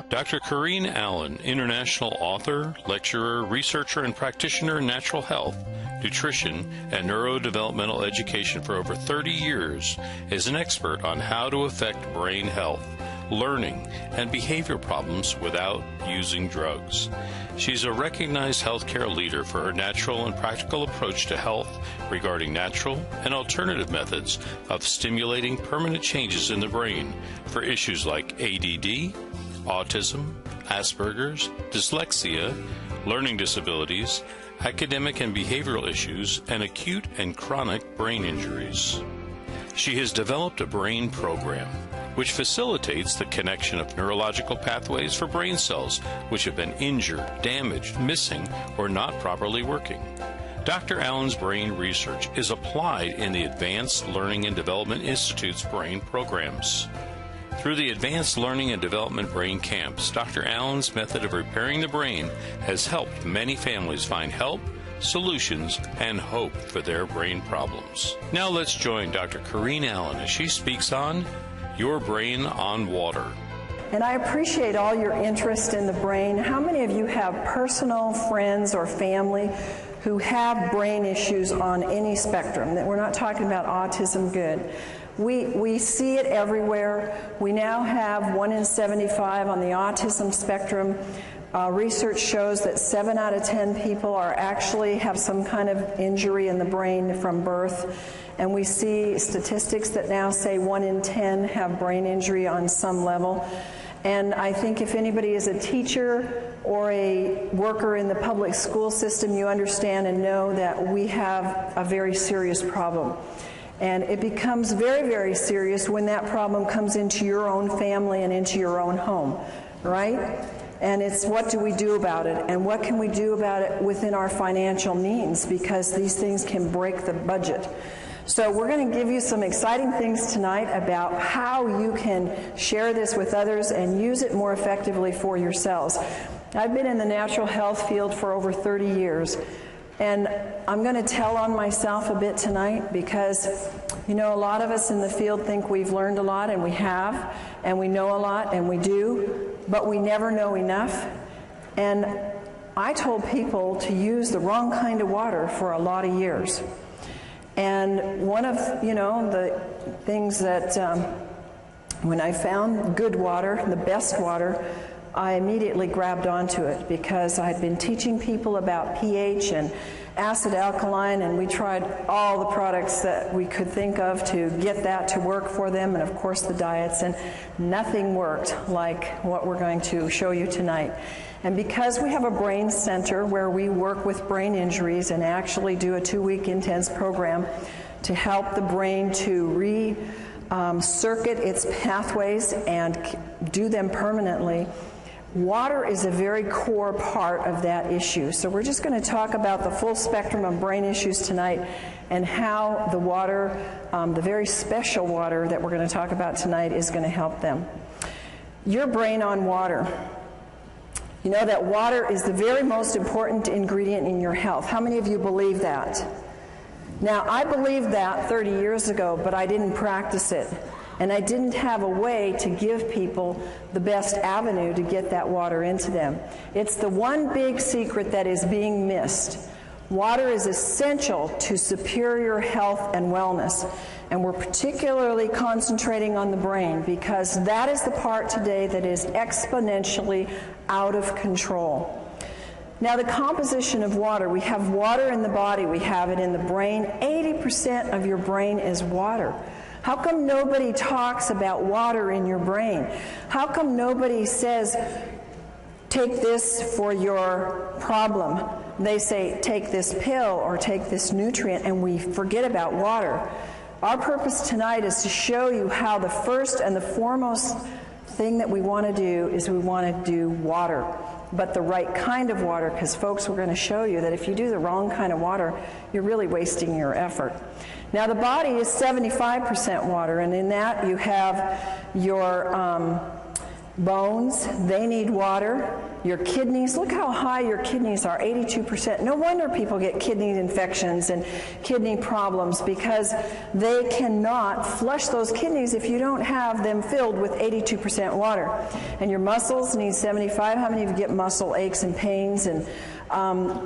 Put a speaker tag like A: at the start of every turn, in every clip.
A: Dr. Corren Allen, international author, lecturer, researcher, and practitioner in natural health, nutrition, and neurodevelopmental education for over 30 years, is an expert on how to affect brain health, learning, and behavior problems without using drugs. She's a recognized healthcare leader for her natural and practical approach to health regarding natural and alternative methods of stimulating permanent changes in the brain for issues like ADD, autism, Asperger's, dyslexia, learning disabilities, academic and behavioral issues, and acute and chronic brain injuries. She has developed a brain program which facilitates the connection of neurological pathways for brain cells which have been injured, damaged, missing, or not properly working. Dr. Allen's brain research is applied in the Advanced Learning and Development Institute's brain programs. Through the Advanced Learning and Development Brain Camps, Dr. Allen's method of repairing the brain has helped many families find help, solutions, and hope for their brain problems. Now let's join Dr. Corren Allen as she speaks on Your Brain on Water.
B: And I appreciate all your interest in the brain. How many of you have personal friends or family who have brain issues on any spectrum? That we're not talking about autism, good. We see it everywhere. We now have 1 in 75 on the autism spectrum. Research shows that 7 out of 10 people actually have some kind of injury in the brain from birth. And we see statistics that now say 1 in 10 have brain injury on some level. And I think if anybody is a teacher or a worker in the public school system, you understand and know that we have a very serious problem. And it becomes very, very serious when that problem comes into your own family and into your own home, right? And it's what do we do about it? And what can we do about it within our financial means? Because these things can break the budget. So we're going to give you some exciting things tonight about how you can share this with others and use it more effectively for yourselves. I've been in the natural health field for over 30 years. And I'm going to tell on myself a bit tonight because, you know, a lot of us in the field think we've learned a lot, and we have, and we know a lot, and we do, but we never know enough. And I told people to use the wrong kind of water for a lot of years. And one of, you know, the things that when I found good water, the best water, I immediately grabbed onto it because I had been teaching people about pH and acid alkaline, and we tried all the products that we could think of to get that to work for them, and of course the diets, and nothing worked like what we're going to show you tonight. And because we have a brain center where we work with brain injuries and actually do a 2-week intense program to help the brain to circuit its pathways and do them permanently, water is a very core part of that issue. So we're just going to talk about the full spectrum of brain issues tonight and how the water, the very special water that we're going to talk about tonight, is going to help them. Your brain on water. You know that water is the very most important ingredient in your health. How many of you believe that? Now, I believed that 30 years ago, but I didn't practice it. And I didn't have a way to give people the best avenue to get that water into them. It's the one big secret that is being missed. Water is essential to superior health and wellness. And we're particularly concentrating on the brain because that is the part today that is exponentially out of control. Now, the composition of water. We have water in the body. We have it in the brain. 80% of your brain is water. How come nobody talks about water in your brain? How come nobody says, take this for your problem? They say, take this pill or take this nutrient, and we forget about water. Our purpose tonight is to show you how the first and the foremost thing that we want to do is we want to do water, but the right kind of water, because folks, we're going to show you that if you do the wrong kind of water, you're really wasting your effort. Now, the body is 75% water, and in that you have your bones, they need water. Your kidneys, look how high your kidneys are, 82%. No wonder people get kidney infections and kidney problems, because they cannot flush those kidneys if you don't have them filled with 82% water. And your muscles need 75. How many of you get muscle aches and pains? And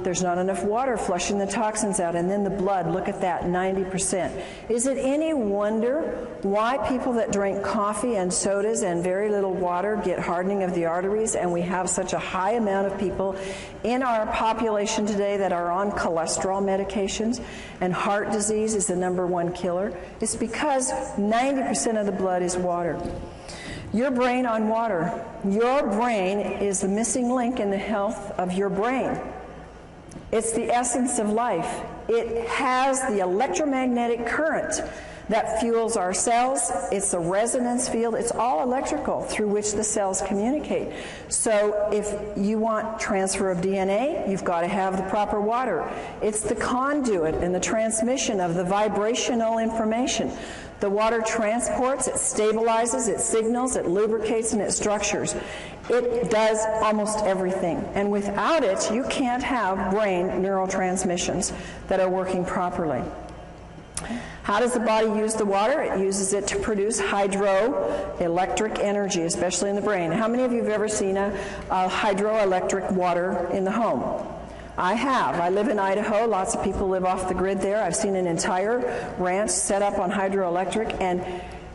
B: there's not enough water flushing the toxins out. And then the blood, look at that, 90%. Is it any wonder why people that drink coffee and sodas and very little water get hardening of the arteries, and we have such a high amount of people in our population today that are on cholesterol medications, and heart disease is the #1 killer? It's because 90% of the blood is water. Your brain on water. Your brain is the missing link in the health of your brain. It's the essence of life. It has the electromagnetic current that fuels our cells. It's the resonance field. It's all electrical through which the cells communicate. So if you want transfer of DNA, you've got to have the proper water. It's the conduit and the transmission of the vibrational information. The water transports, it stabilizes, it signals, it lubricates, and it structures. It does almost everything. And without it, you can't have brain neurotransmissions that are working properly. How does the body use the water? It uses it to produce hydroelectric energy, especially in the brain. How many of you have ever seen a hydroelectric water in the home? I have. I live in Idaho. Lots of people live off the grid there. I've seen an entire ranch set up on hydroelectric, and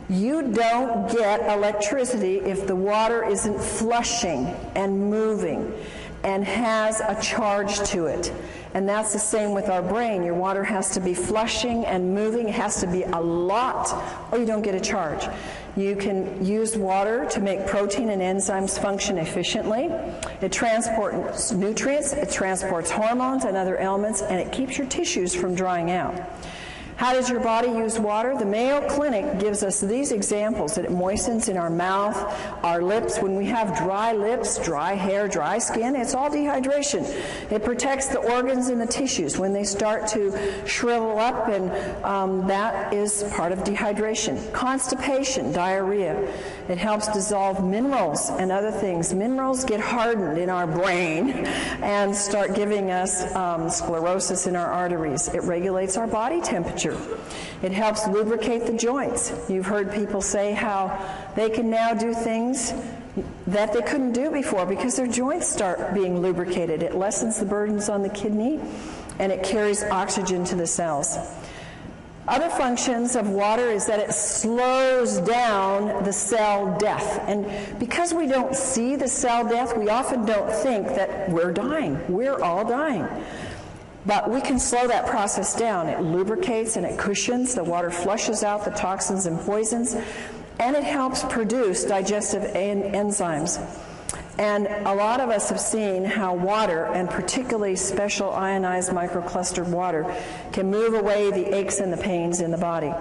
B: you don't get electricity if the water isn't flushing and moving and has a charge to it. And that's the same with our brain. Your water has to be flushing and moving. It has to be a lot, or you don't get a charge. You can use water to make protein and enzymes function efficiently. It transports nutrients, it transports hormones and other elements, and it keeps your tissues from drying out. How does your body use water? The Mayo Clinic gives us these examples. It moistens in our mouth, our lips. When we have dry lips, dry hair, dry skin, it's all dehydration. It protects the organs and the tissues when they start to shrivel up, and that is part of dehydration. Constipation, diarrhea. It helps dissolve minerals and other things. Minerals get hardened in our brain and start giving us sclerosis in our arteries. It regulates our body temperature. It helps lubricate the joints. You've heard people say how they can now do things that they couldn't do before because their joints start being lubricated. It lessens the burdens on the kidney, and it carries oxygen to the cells. Other functions of water is that it slows down the cell death. And because we don't see the cell death, we often don't think that we're dying. We're all dying. But we can slow that process down. It lubricates and it cushions. The water flushes out the toxins and poisons, and it helps produce digestive enzymes. And a lot of us have seen how water, and particularly special ionized microclustered water, can move away the aches and the pains in the body.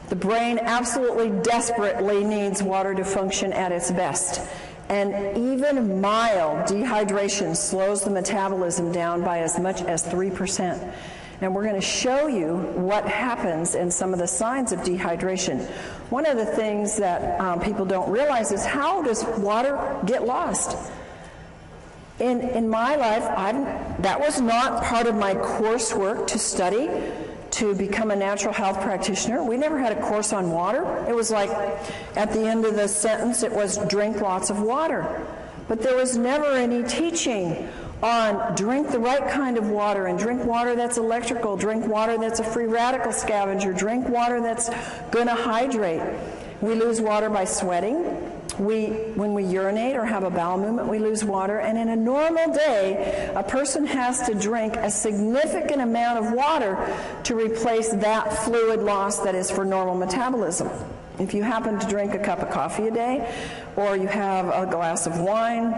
B: The brain absolutely desperately needs water to function at its best. And even mild dehydration slows the metabolism down by as much as 3%. And we're going to show you what happens and some of the signs of dehydration. One of the things that people don't realize is, how does water get lost? In my life, that was not part of my coursework to study to become a natural health practitioner. We never had a course on water. It was like, at the end of the sentence, it was drink lots of water. But there was never any teaching on drink the right kind of water, and drink water that's electrical, drink water that's a free radical scavenger, drink water that's going to hydrate. We lose water by sweating. When we urinate or have a bowel movement, we lose water. And in a normal day, a person has to drink a significant amount of water to replace that fluid loss that is for normal metabolism. If you happen to drink a cup of coffee a day, or you have a glass of wine,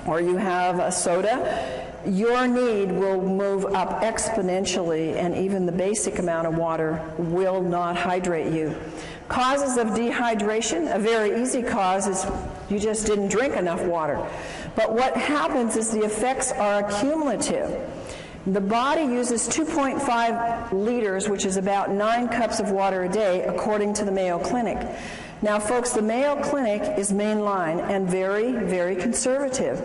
B: or you have a soda, your need will move up exponentially, and even the basic amount of water will not hydrate you. Causes of dehydration, a very easy cause is you just didn't drink enough water. But what happens is the effects are cumulative. The body uses 2.5 liters, which is about 9 cups of water a day, according to the Mayo Clinic. Now, folks, the Mayo Clinic is mainline and very, very conservative.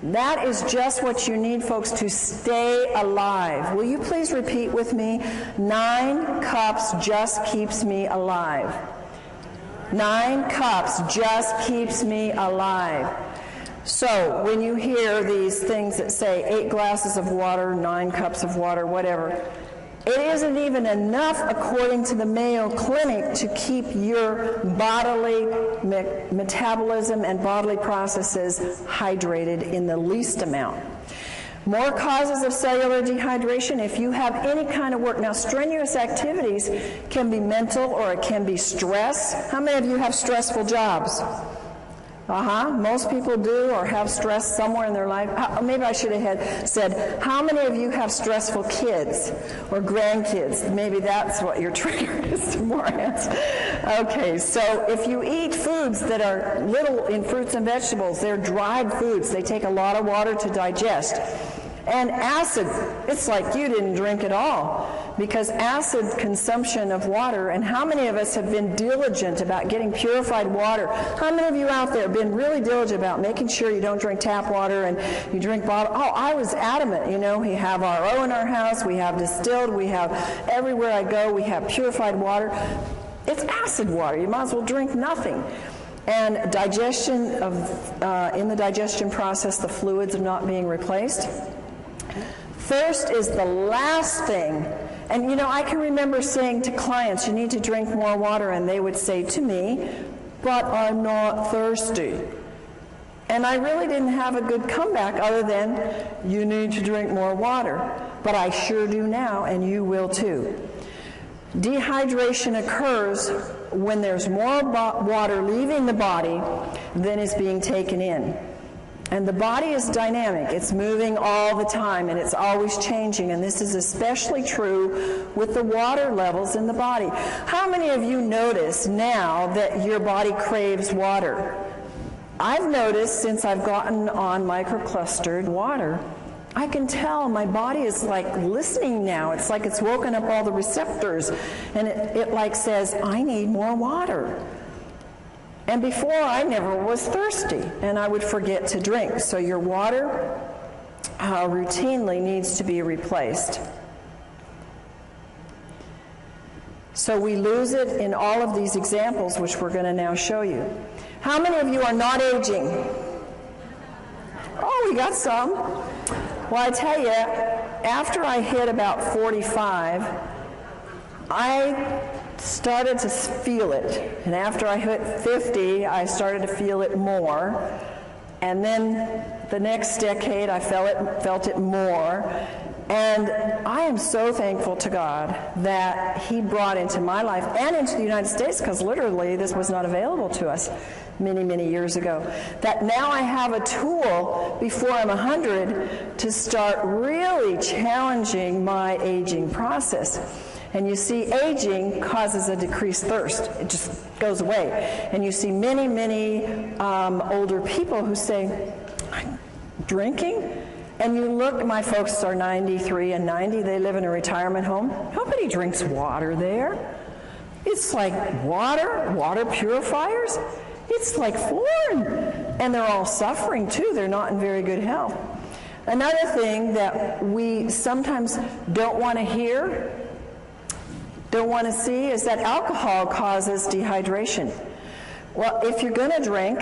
B: That is just what you need, folks, to stay alive. Will you please repeat with me? 9 cups just keeps me alive. 9 cups just keeps me alive. So when you hear these things that say 8 glasses of water, 9 cups of water, whatever, it isn't even enough, according to the Mayo Clinic, to keep your bodily metabolism and bodily processes hydrated in the least amount. More causes of cellular dehydration if you have any kind of work. Now, strenuous activities can be mental or it can be stress. How many of you have stressful jobs? Most people do or have stress somewhere in their life. Maybe I should have said, how many of you have stressful kids or grandkids? Maybe that's what your trigger is. More hands. Okay, so if you eat foods that are little in fruits and vegetables, they're dried foods. They take a lot of water to digest. And acid, it's like you didn't drink at all, because acid consumption of water, and how many of us have been diligent about getting purified water? How many of you out there have been really diligent about making sure you don't drink tap water and you drink bottled? Oh, I was adamant, you know, we have RO in our house, we have distilled, we have everywhere I go, we have purified water. It's acid water, you might as well drink nothing. And digestion of, in the digestion process, the fluids are not being replaced. Thirst is the last thing. And you know, I can remember saying to clients, you need to drink more water, and they would say to me, but I'm not thirsty. And I really didn't have a good comeback other than, you need to drink more water. But I sure do now, and you will too. Dehydration occurs when there's more water leaving the body than is being taken in. And the body is dynamic. It's moving all the time, and it's always changing. And this is especially true with the water levels in the body. How many of you notice now that your body craves water? I've noticed since I've gotten on microclustered water, I can tell my body is like listening now. It's like it's woken up all the receptors, and it like says, I need more water. And before, I never was thirsty, and I would forget to drink. So your water routinely needs to be replaced. So we lose it in all of these examples, which we're going to now show you. How many of you are not aging? Oh, we got some. Well, I tell you, after I hit about 45, I started to feel it. And after I hit 50, I started to feel it more. And then the next decade, I felt it more. And I am so thankful to God that He brought into my life and into the United States, because literally this was not available to us many, many years ago, that now I have a tool before I'm 100 to start really challenging my aging process. And you see, aging causes a decreased thirst. It just goes away. And you see many, many older people who say, I'm drinking? And you look, my folks are 93 and 90. They live in a retirement home. Nobody drinks water there. It's like water purifiers. It's like foreign. And they're all suffering, too. They're not in very good health. Another thing that we sometimes don't want to hear, don't want to see, is that alcohol causes dehydration. Well, if you're going to drink,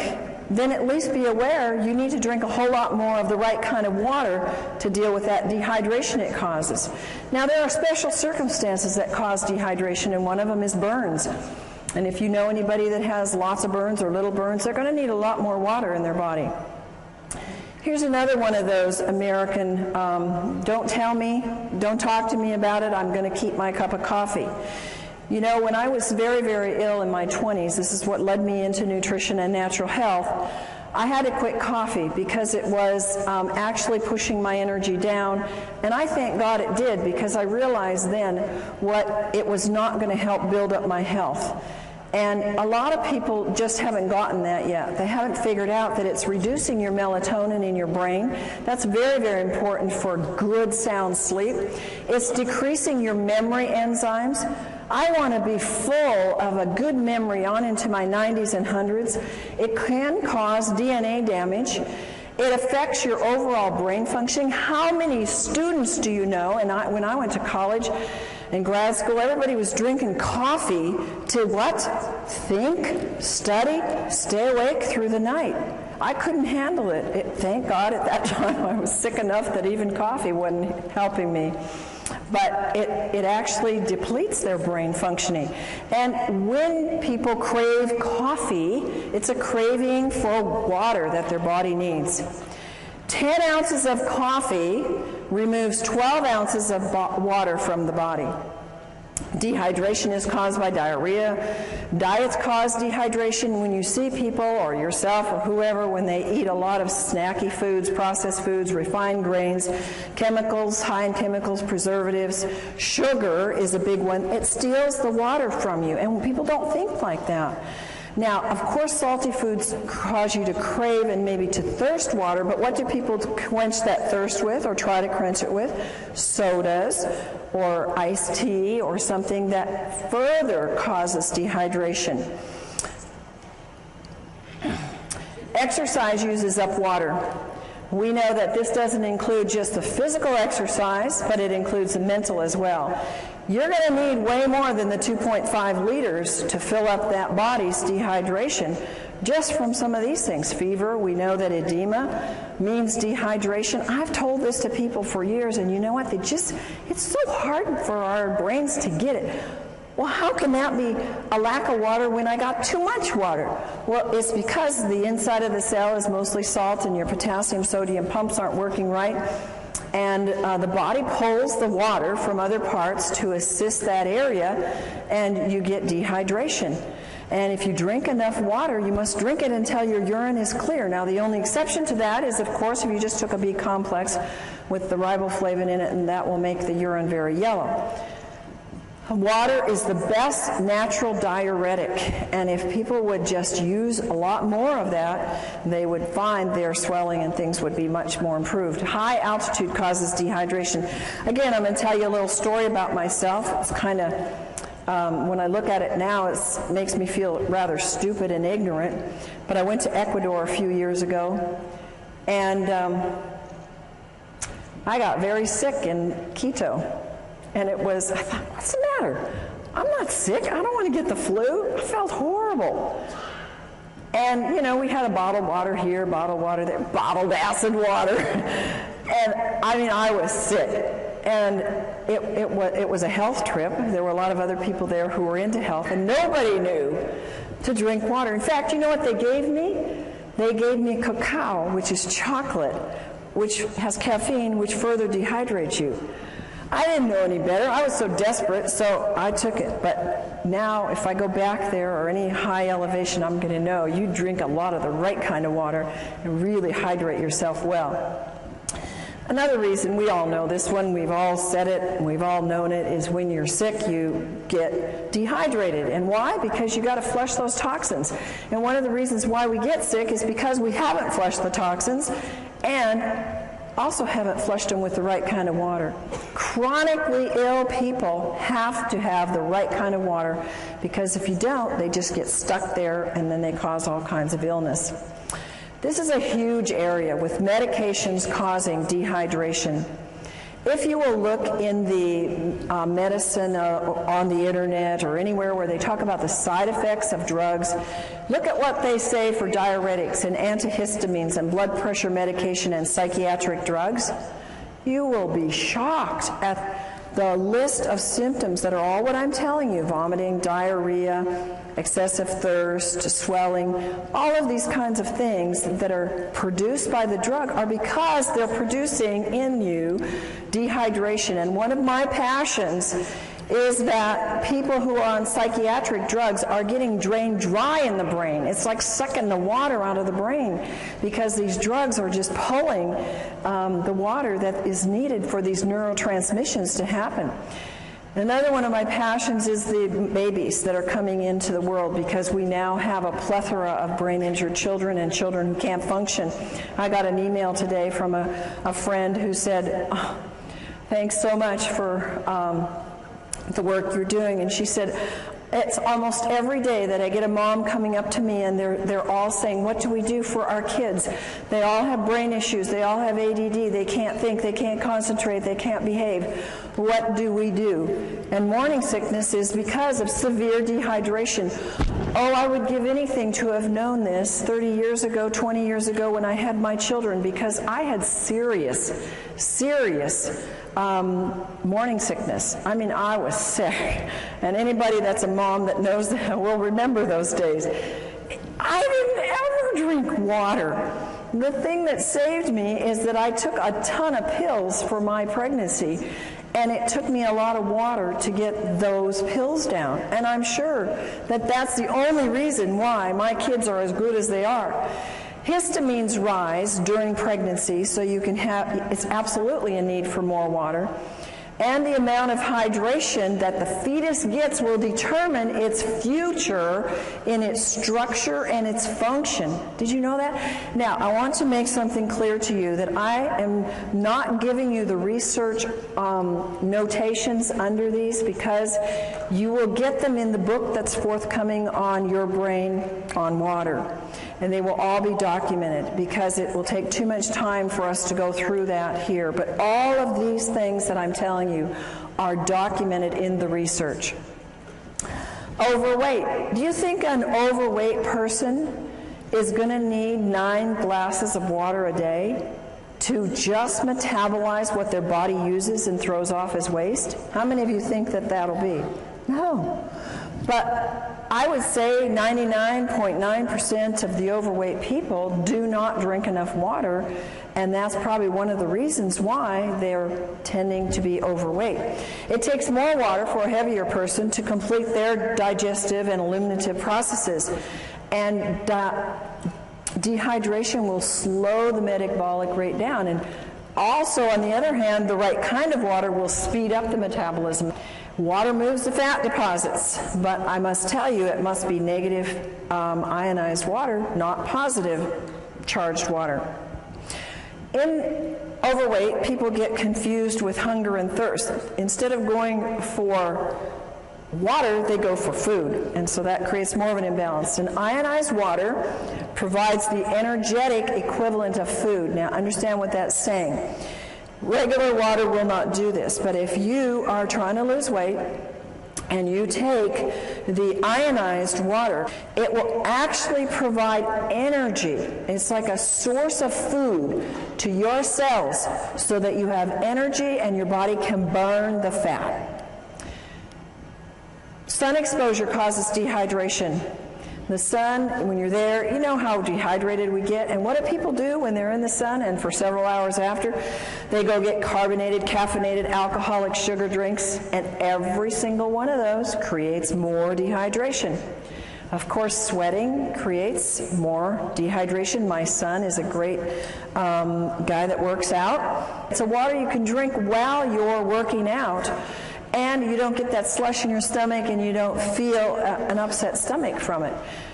B: then at least be aware you need to drink a whole lot more of the right kind of water to deal with that dehydration it causes. Now, there are special circumstances that cause dehydration, and one of them is burns. And if you know anybody that has lots of burns or little burns, they're going to need a lot more water in their body. Here's another one of those American, don't tell me, don't talk to me about it, I'm going to keep my cup of coffee. You know, when I was very, very ill in my 20s, this is what led me into nutrition and natural health, I had to quit coffee because it was actually pushing my energy down. And I thank God it did, because I realized then what it was not going to help build up my health. And a lot of people just haven't gotten that yet. They haven't figured out that it's reducing your melatonin in your brain. That's very, very important for good, sound sleep. It's decreasing your memory enzymes. I want to be full of a good memory on into my 90s and 100s. It can cause DNA damage. It affects your overall brain functioning. How many students do you know? And when I went to college and grad school, everybody was drinking coffee to what? Think, study, stay awake through the night. I couldn't handle it. Thank God at that time I was sick enough that even coffee wasn't helping me. But it actually depletes their brain functioning. And when people crave coffee, it's a craving for water that their body needs. 10 ounces of coffee removes 12 ounces of water from the body. Dehydration is caused by diarrhea. Diets cause dehydration. When you see people or yourself or whoever, when they eat a lot of snacky foods, processed foods, refined grains, chemicals, high in chemicals, preservatives, sugar is a big one. It steals the water from you, and people don't think like that. Now, of course, salty foods cause you to crave and maybe to thirst water, but what do people quench that thirst with or try to quench it with? Sodas or iced tea or something that further causes dehydration. Exercise uses up water. We know that this doesn't include just the physical exercise, but it includes the mental as well. You're going to need way more than the 2.5 liters to fill up that body's dehydration just from some of these things. Fever, we know that edema means dehydration. I've told this to people for years, and you know what? It's so hard for our brains to get it. Well, how can that be a lack of water when I got too much water? Well, it's because the inside of the cell is mostly salt and your potassium sodium pumps aren't working right. And the body pulls the water from other parts to assist that area, and you get dehydration. And if you drink enough water, you must drink it until your urine is clear. Now, the only exception to that is, of course, if you just took a B complex with the riboflavin in it, and that will make the urine very yellow. Water is the best natural diuretic, and if people would just use a lot more of that, they would find their swelling and things would be much more improved. High altitude causes dehydration. Again, I'm going to tell you a little story about myself. It's kind of, when I look at it now, it makes me feel rather stupid and ignorant, but I went to Ecuador a few years ago, and I got very sick in Quito. And I thought, what's the matter? I'm not sick. I don't want to get the flu. I felt horrible. And, we had a bottled water here, bottled water there, bottled acid water. And, I was sick. And it was a health trip. There were a lot of other people there who were into health, and nobody knew to drink water. In fact, you know what they gave me? They gave me cacao, which is chocolate, which has caffeine, which further dehydrates you. I didn't know any better. I was so desperate, so I took it. But now, if I go back there or any high elevation, I'm going to know you drink a lot of the right kind of water and really hydrate yourself well. Another reason, we all know this one, we've all said it, and we've all known it, is when you're sick, you get dehydrated. And why? Because you got to flush those toxins. And one of the reasons why we get sick is because we haven't flushed the toxins, and also haven't flushed them with the right kind of water. Chronically ill people have to have the right kind of water, because if you don't, they just get stuck there and then they cause all kinds of illness. This is a huge area with medications causing dehydration. If you will look in the medicine on the internet or anywhere where they talk about the side effects of drugs, look at what they say for diuretics and antihistamines and blood pressure medication and psychiatric drugs. You will be shocked at the list of symptoms that are all what I'm telling you: vomiting, diarrhea, excessive thirst, swelling. All of these kinds of things that are produced by the drug are because they're producing in you dehydration. And one of my passions is that people who are on psychiatric drugs are getting drained dry in the brain. It's like sucking the water out of the brain, because these drugs are just pulling the water that is needed for these neurotransmissions to happen. Another one of my passions is the babies that are coming into the world, because we now have a plethora of brain-injured children and children who can't function. I got an email today from a friend who said, "Oh, thanks so much for the work you're doing. And she said, it's almost every day that I get a mom coming up to me and they're all saying, what do we do for our kids? They all have brain issues. They all have ADD. They can't think. They can't concentrate. They can't behave. What do we do? And morning sickness is because of severe dehydration. Oh, I would give anything to have known this 30 years ago, 20 years ago when I had my children, because I had serious morning sickness. I mean, I was sick. And anybody that's a mom that knows that will remember those days. I didn't ever drink water. The thing that saved me is that I took a ton of pills for my pregnancy, and it took me a lot of water to get those pills down. And I'm sure that that's the only reason why my kids are as good as they are. Histamines rise during pregnancy, so you can have, it's absolutely a need for more water. And the amount of hydration that the fetus gets will determine its future in its structure and its function. Did you know that? Now, I want to make something clear to you that I am not giving you the research notations under these, because you will get them in the book that's forthcoming on Your Brain on Water. And they will all be documented, because it will take too much time for us to go through that here. But all of these things that I'm telling you are documented in the research. Overweight. Do you think an overweight person is going to need 9 glasses of water a day to just metabolize what their body uses and throws off as waste? How many of you think that that'll be? No. But I would say 99.9% of the overweight people do not drink enough water, and that's probably one of the reasons why they're tending to be overweight. It takes more water for a heavier person to complete their digestive and eliminative processes, and dehydration will slow the metabolic rate down. And also, on the other hand, the right kind of water will speed up the metabolism. Water moves the fat deposits, but I must tell you, it must be negative ionized water, not positive charged water. In overweight, people get confused with hunger and thirst. Instead of going for water, they go for food, and so that creates more of an imbalance. And ionized water provides the energetic equivalent of food. Now, understand what that's saying. Regular water will not do this, but if you are trying to lose weight and you take the ionized water, it will actually provide energy. It's like a source of food to your cells so that you have energy and your body can burn the fat. Sun exposure causes dehydration. The sun, when you're there, you know how dehydrated we get. And what do people do when they're in the sun and for several hours after? They go get carbonated, caffeinated, alcoholic sugar drinks, and every single one of those creates more dehydration. Of course, sweating creates more dehydration. My son is a great guy that works out. It's a water you can drink while you're working out, and you don't get that slush in your stomach, and you don't feel an upset stomach from it.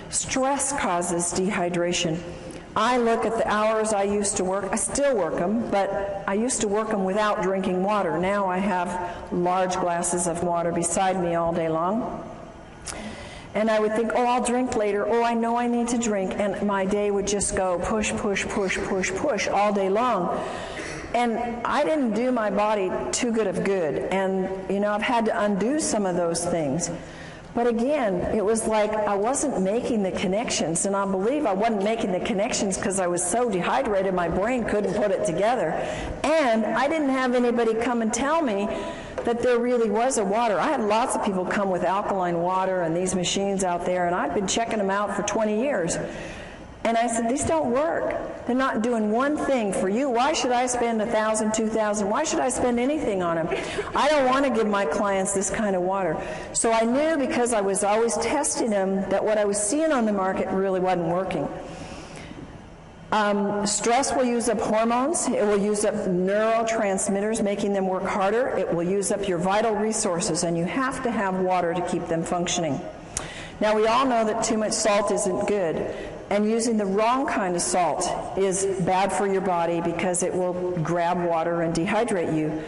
B: Stress causes dehydration. I look at the hours I used to work. I still work them, but I used to work them without drinking water. Now I have large glasses of water beside me all day long. And I would think, oh, I'll drink later. Oh, I know I need to drink. And my day would just go push, push, push, push, push all day long. And I didn't do my body too good of good. And, you know, I've had to undo some of those things. But again, it was like I wasn't making the connections. And I believe I wasn't making the connections because I was so dehydrated my brain couldn't put it together. And I didn't have anybody come and tell me that there really was a water. I had lots of people come with alkaline water and these machines out there, and I've been checking them out for 20 years. And I said, these don't work. They're not doing one thing for you. Why should I spend $1,000, $2,000? Why should I spend anything on them? I don't want to give my clients this kind of water. So I knew, because I was always testing them, that what I was seeing on the market really wasn't working. Stress will use up hormones. It will use up neurotransmitters, making them work harder. It will use up your vital resources, and you have to have water to keep them functioning. Now, we all know that too much salt isn't good, and using the wrong kind of salt is bad for your body because it will grab water and dehydrate you.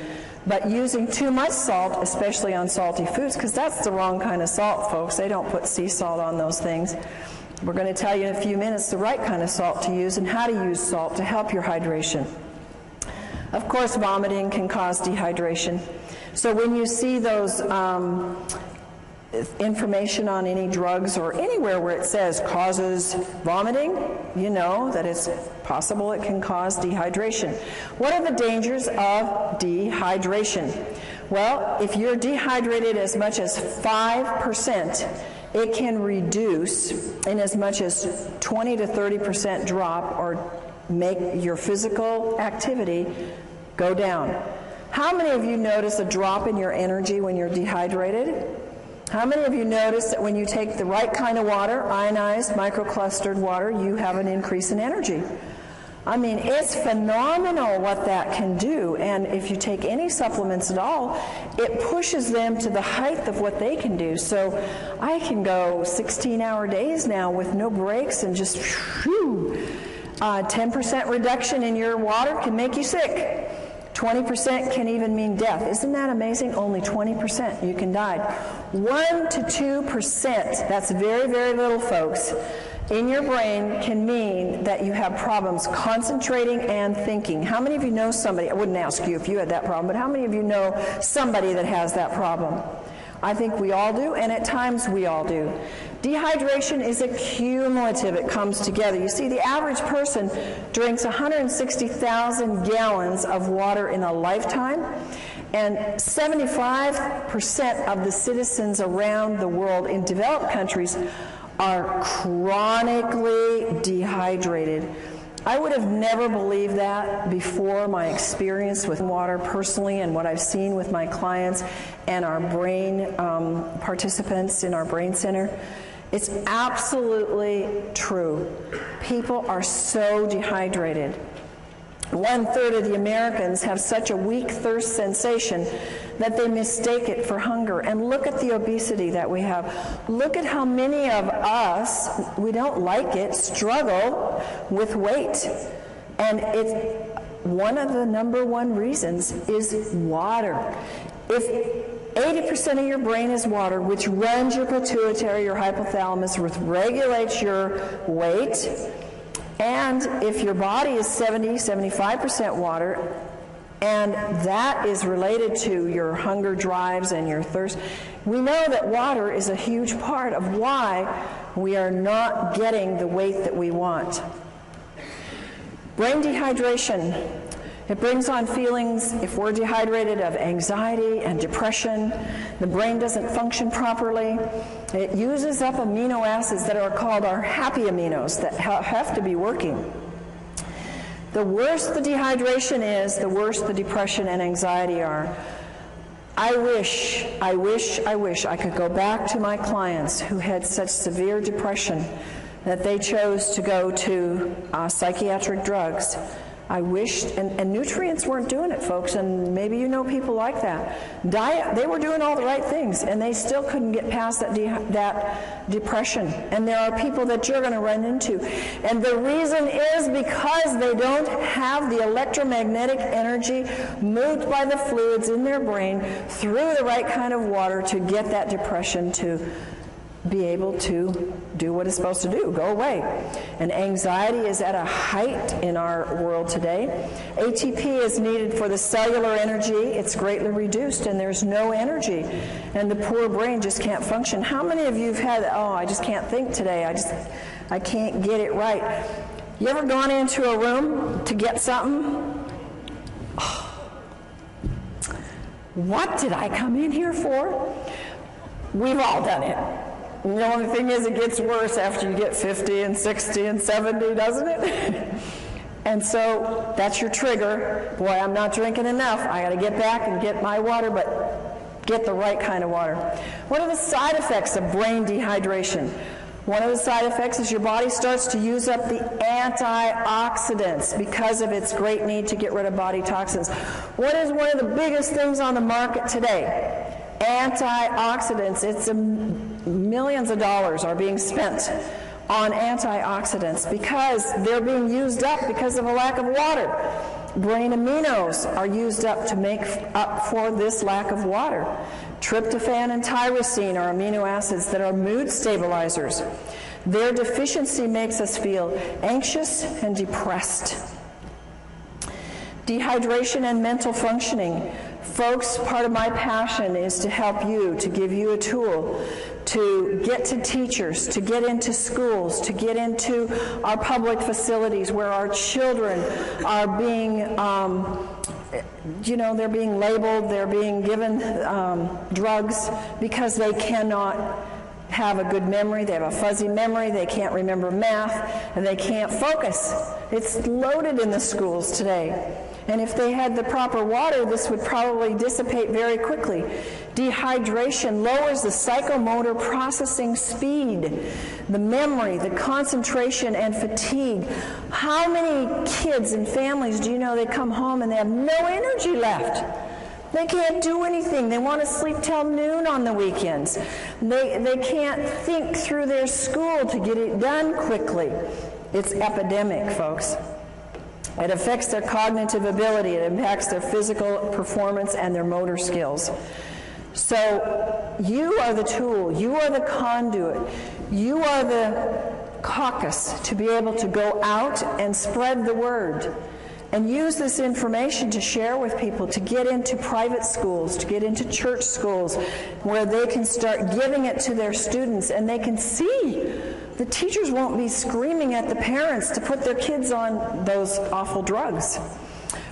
B: But using too much salt, especially on salty foods, because that's the wrong kind of salt, folks. They don't put sea salt on those things. We're going to tell you in a few minutes the right kind of salt to use and how to use salt to help your hydration. Of course, vomiting can cause dehydration. So when you see those information on any drugs or anywhere where it says causes vomiting, you know that it's possible it can cause dehydration. What are the dangers of dehydration? Well, if you're dehydrated as much as 5%, it can reduce in as much as 20 to 30% drop or make your physical activity go down. How many of you notice a drop in your energy when you're dehydrated? How many of you notice that when you take the right kind of water, ionized, microclustered water, you have an increase in energy? I mean, it's phenomenal what that can do. And if you take any supplements at all, it pushes them to the height of what they can do. So I can go 16-hour days now with no breaks and just, 10% reduction in your water can make you sick. 20% can even mean death. Isn't that amazing? Only 20% you can die. 1 to 2%, that's very, very little, folks, in your brain can mean that you have problems concentrating and thinking. How many of you know somebody, I wouldn't ask you if you had that problem, but how many of you know somebody that has that problem? I think we all do, and at times we all do. Dehydration is a cumulative. It comes together. You see, the average person drinks 160,000 gallons of water in a lifetime, and 75% of the citizens around the world in developed countries are chronically dehydrated. I would have never believed that before my experience with water personally and what I've seen with my clients and our brain participants in our brain center. It's absolutely true. People are so dehydrated. 1/3 of the Americans have such a weak thirst sensation that they mistake it for hunger. And look at the obesity that we have. Look at how many of us, we don't like it, struggle with weight. And it's one of the number one reasons is water. If 80% of your brain is water, which runs your pituitary, your hypothalamus, which regulates your weight, and if your body is 70-75% water, and that is related to your hunger drives and your thirst, we know that water is a huge part of why we are not getting the weight that we want. Brain dehydration. It brings on feelings, if we're dehydrated, of anxiety and depression. The brain doesn't function properly. It uses up amino acids that are called our happy aminos that have to be working. The worse the dehydration is, the worse the depression and anxiety are. I wish I could go back to my clients who had such severe depression that they chose to go to psychiatric drugs. I wished, and nutrients weren't doing it, folks, and maybe you know people like that. Diet, they were doing all the right things, and they still couldn't get past that depression. And there are people that you're going to run into. And the reason is because they don't have the electromagnetic energy moved by the fluids in their brain through the right kind of water to get that depression to be able to do what it's supposed to do, go away. And anxiety is at a height in our world today. ATP is needed for the cellular energy. It's greatly reduced, and there's no energy. And the poor brain just can't function. How many of you have had, I just can't think today. I can't get it right. You ever gone into a room to get something? What did I come in here for? We've all done it. The only thing is it gets worse after you get 50 and 60 and 70, doesn't it? And so that's your trigger. Boy, I'm not drinking enough. I got to get back and get my water, but get the right kind of water. What are the side effects of brain dehydration? One of the side effects is your body starts to use up the antioxidants because of its great need to get rid of body toxins. What is one of the biggest things on the market today? Antioxidants. It's millions of dollars are being spent on antioxidants because they're being used up because of a lack of water. Brain aminos are used up to make up for this lack of water. Tryptophan and tyrosine are amino acids that are mood stabilizers. Their deficiency makes us feel anxious and depressed. Dehydration and mental functioning. Folks, part of my passion is to help you, to give you a tool to get to teachers, to get into schools, to get into our public facilities where our children are being, they're being labeled, they're being given drugs because they cannot have a good memory, they have a fuzzy memory, they can't remember math, and they can't focus. It's loaded in the schools today. And if they had the proper water, this would probably dissipate very quickly. Dehydration lowers the psychomotor processing speed, the memory, the concentration, and fatigue. How many kids and families do you know they come home and they have no energy left? They can't do anything. They want to sleep till noon on the weekends. They can't think through their school to get it done quickly. It's epidemic, folks. It affects their cognitive ability. It impacts their physical performance and their motor skills. So you are the tool. You are the conduit. You are the caucus to be able to go out and spread the word and use this information to share with people, to get into private schools, to get into church schools where they can start giving it to their students and they can see. The teachers won't be screaming at the parents to put their kids on those awful drugs.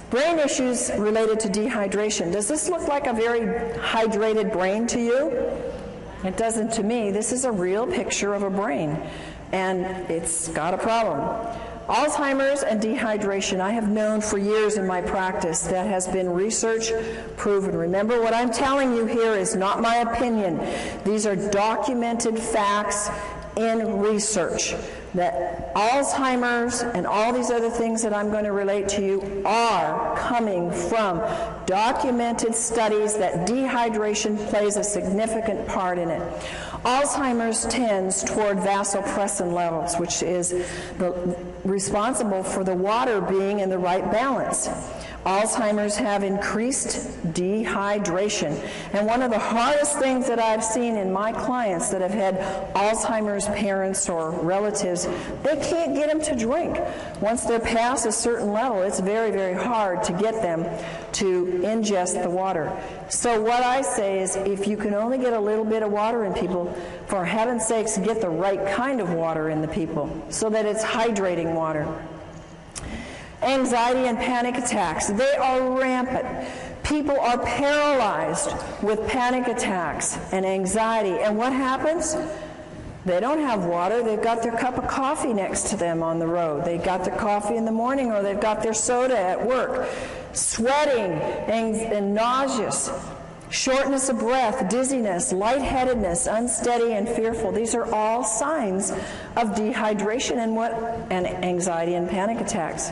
B: Brain issues related to dehydration. Does this look like a very hydrated brain to you? It doesn't to me. This is a real picture of a brain, and it's got a problem. Alzheimer's and dehydration, I have known for years in my practice. That has been research proven. Remember, what I'm telling you here is not my opinion. These are documented facts in research that Alzheimer's and all these other things that I'm going to relate to you are coming from documented studies that dehydration plays a significant part in it. Alzheimer's tends toward vasopressin levels, which is responsible for the water being in the right balance. Alzheimer's have increased dehydration. And one of the hardest things that I've seen in my clients that have had Alzheimer's parents or relatives, they can't get them to drink. Once they're past a certain level, it's very, very hard to get them to ingest the water. So what I say is, if you can only get a little bit of water in people, for heaven's sakes, get the right kind of water in the people so that it's hydrating water. Anxiety and panic attacks, they are rampant. People are paralyzed with panic attacks and anxiety. And what happens? They don't have water. They've got their cup of coffee next to them on the road. They've got their coffee in the morning, or they've got their soda at work. Sweating and nauseous, shortness of breath, dizziness, lightheadedness, unsteady and fearful. These are all signs of dehydration and anxiety and panic attacks.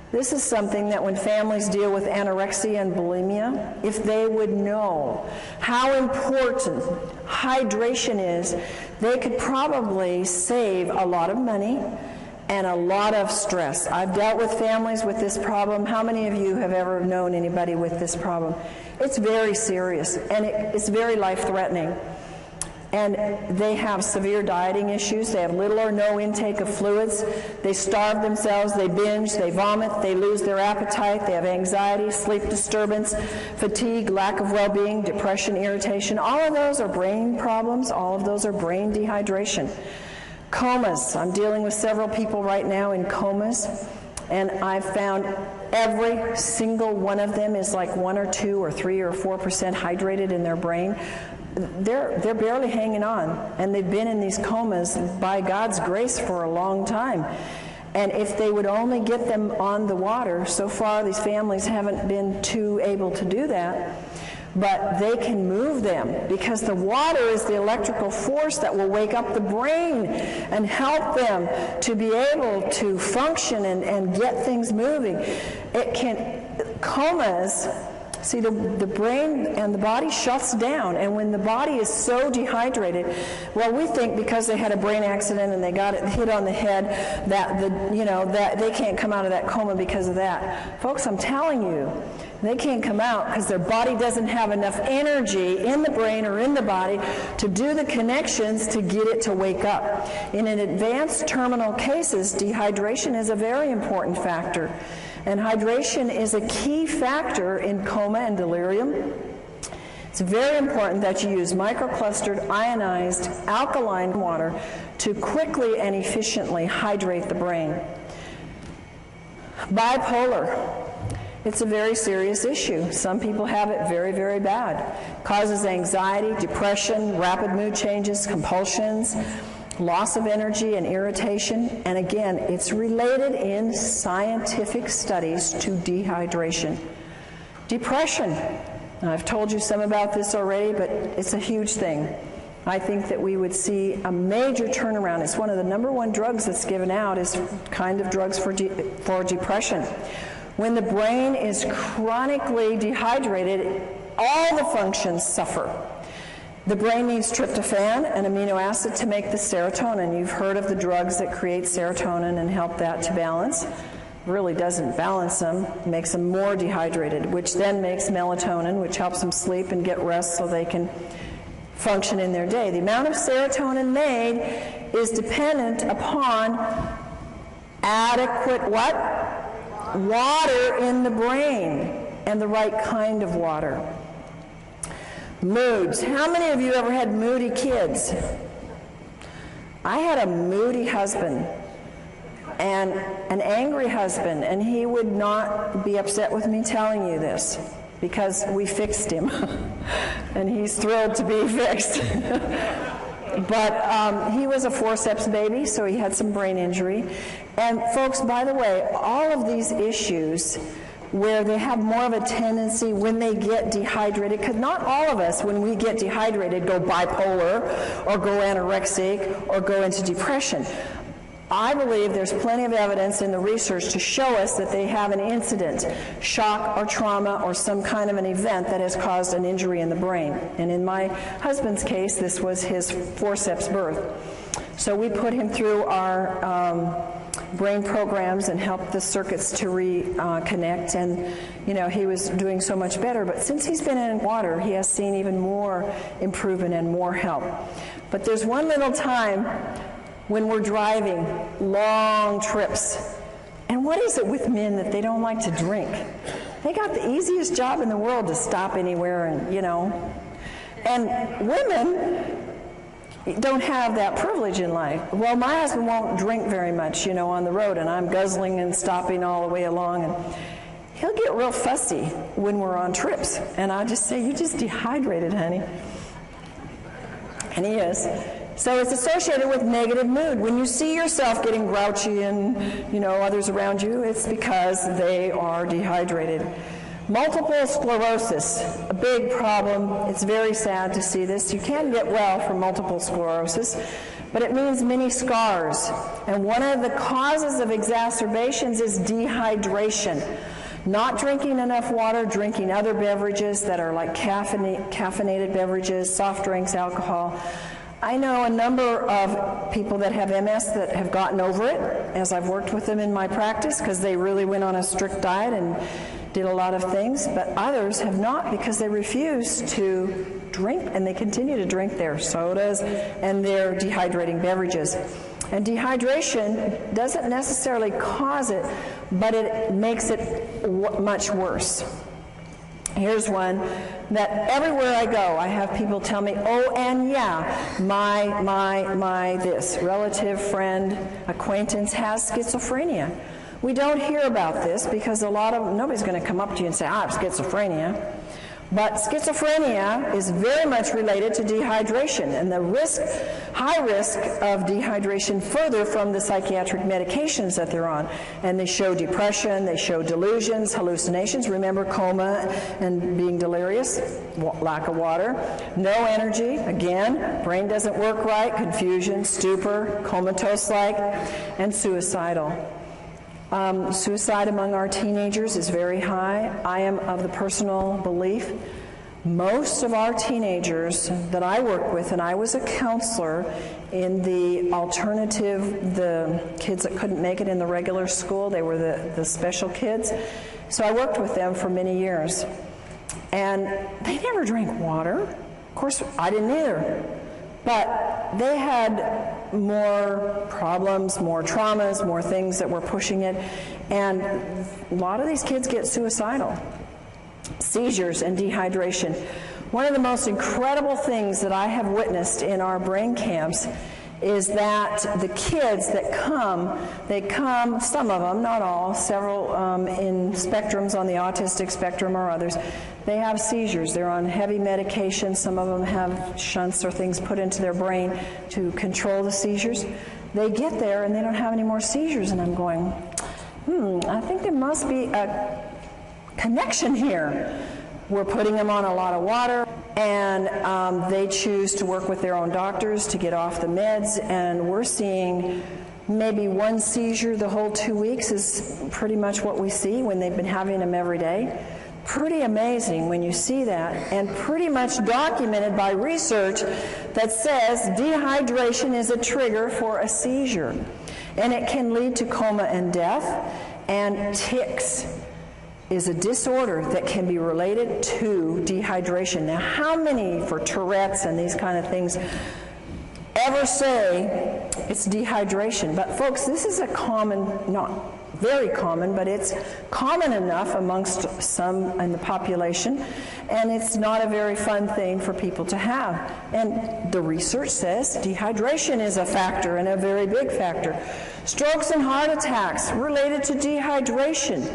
B: This is something that when families deal with anorexia and bulimia, if they would know how important hydration is, they could probably save a lot of money and a lot of stress. I've dealt with families with this problem. How many of you have ever known anybody with this problem? It's very serious, and it's very life-threatening. And they have severe dieting issues. They have little or no intake of fluids. They starve themselves. They binge. They vomit. They lose their appetite. They have anxiety, sleep disturbance, fatigue, lack of well-being, depression, irritation. All of those are brain problems. All of those are brain dehydration. Comas. I'm dealing with several people right now in comas, and I've found every single one of them is like 1 or 2 or 3 or 4% hydrated in their brain. They're barely hanging on, and they've been in these comas by God's grace for a long time. And if they would only get them on the water, so far these families haven't been too able to do that, but they can move them because the water is the electrical force that will wake up the brain and help them to be able to function and get things moving. Comas See, the brain and the body shuts down, and when the body is so dehydrated, well, we think because they had a brain accident and they got it hit on the head that that they can't come out of that coma because of that. Folks, I'm telling you, they can't come out because their body doesn't have enough energy in the brain or in the body to do the connections to get it to wake up. In an advanced terminal cases, dehydration is a very important factor. And hydration is a key factor in coma and delirium. It's very important that you use microclustered, ionized, alkaline water to quickly and efficiently hydrate the brain. Bipolar. It's a very serious issue. Some people have it very, very bad. Causes anxiety, depression, rapid mood changes, compulsions, loss of energy and irritation, and again, it's related in scientific studies to dehydration. Depression. Now, I've told you some about this already, but it's a huge thing. I think that we would see a major turnaround. It's one of the number one drugs that's given out is kind of drugs for depression. When the brain is chronically dehydrated, all the functions suffer. The brain needs tryptophan, an amino acid, to make the serotonin. You've heard of the drugs that create serotonin and help that to balance. Really doesn't balance them, makes them more dehydrated, which then makes melatonin, which helps them sleep and get rest so they can function in their day. The amount of serotonin made is dependent upon adequate what? Water in the brain, and the right kind of water. Moods. How many of you ever had moody kids? I had a moody husband and an angry husband, and he would not be upset with me telling you this because we fixed him and he's thrilled to be fixed. But he was a forceps baby, so he had some brain injury. And folks, by the way, all of these issues where they have more of a tendency when they get dehydrated, because not all of us, when we get dehydrated, go bipolar or go anorexic or go into depression. I believe there's plenty of evidence in the research to show us that they have an incident, shock or trauma or some kind of an event that has caused an injury in the brain. And in my husband's case, this was his forceps birth. So we put him through our brain programs and helped the circuits to reconnect, and he was doing so much better. But since he's been in water, he has seen even more improvement and more help. But there's one little time when we're driving long trips, and what is it with men that they don't like to drink? They got the easiest job in the world to stop anywhere, and women don't have that privilege in life. Well, my husband won't drink very much, on the road, and I'm guzzling and stopping all the way along, and he'll get real fussy when we're on trips, and I just say, "You just dehydrated, honey." And he is. So it's associated with negative mood. When you see yourself getting grouchy and, others around you, it's because they are dehydrated. Multiple sclerosis, a big problem. It's very sad to see this. You can get well from multiple sclerosis, but it means many scars. And one of the causes of exacerbations is dehydration. Not drinking enough water, drinking other beverages that are like caffeinated beverages, soft drinks, alcohol. I know a number of people that have MS that have gotten over it as I've worked with them in my practice because they really went on a strict diet and did a lot of things, but others have not because they refuse to drink, and they continue to drink their sodas and their dehydrating beverages. And dehydration doesn't necessarily cause it, but it makes it much worse. Here's one that everywhere I go, I have people tell me, "Oh, and yeah, my this relative, friend, acquaintance has schizophrenia." We don't hear about this because nobody's going to come up to you and say, "I have schizophrenia." But schizophrenia is very much related to dehydration, and the high risk of dehydration further from the psychiatric medications that they're on. And they show depression, they show delusions, hallucinations. Remember coma and being delirious, lack of water, no energy, again, brain doesn't work right, confusion, stupor, comatose-like, and suicidal. Suicide among our teenagers is very high. I am of the personal belief most of our teenagers that I work with, and I was a counselor in the alternative, the kids that couldn't make it in the regular school, they were the special kids. So I worked with them for many years. And they never drank water. Of course, I didn't either. But they had more problems, more traumas, more things that were pushing it. And a lot of these kids get suicidal. Seizures and dehydration. One of the most incredible things that I have witnessed in our brain camps is that the kids that come, they come, some of them, not all, several in spectrums on the autistic spectrum or others, they have seizures. They're on heavy medication. Some of them have shunts or things put into their brain to control the seizures. They get there and they don't have any more seizures, and I'm going, I think there must be a connection here. We're putting them on a lot of water, and they choose to work with their own doctors to get off the meds, and we're seeing maybe one seizure the whole 2 weeks is pretty much what we see when they've been having them every day. Pretty amazing when you see that, and pretty much documented by research that says dehydration is a trigger for a seizure, and it can lead to coma and death. And tics is a disorder that can be related to dehydration. Now, how many for Tourette's and these kind of things ever say it's dehydration? But folks, this is a common, not very common, but it's common enough amongst some in the population, and it's not a very fun thing for people to have. And the research says dehydration is a factor, and a very big factor. Strokes and heart attacks related to dehydration.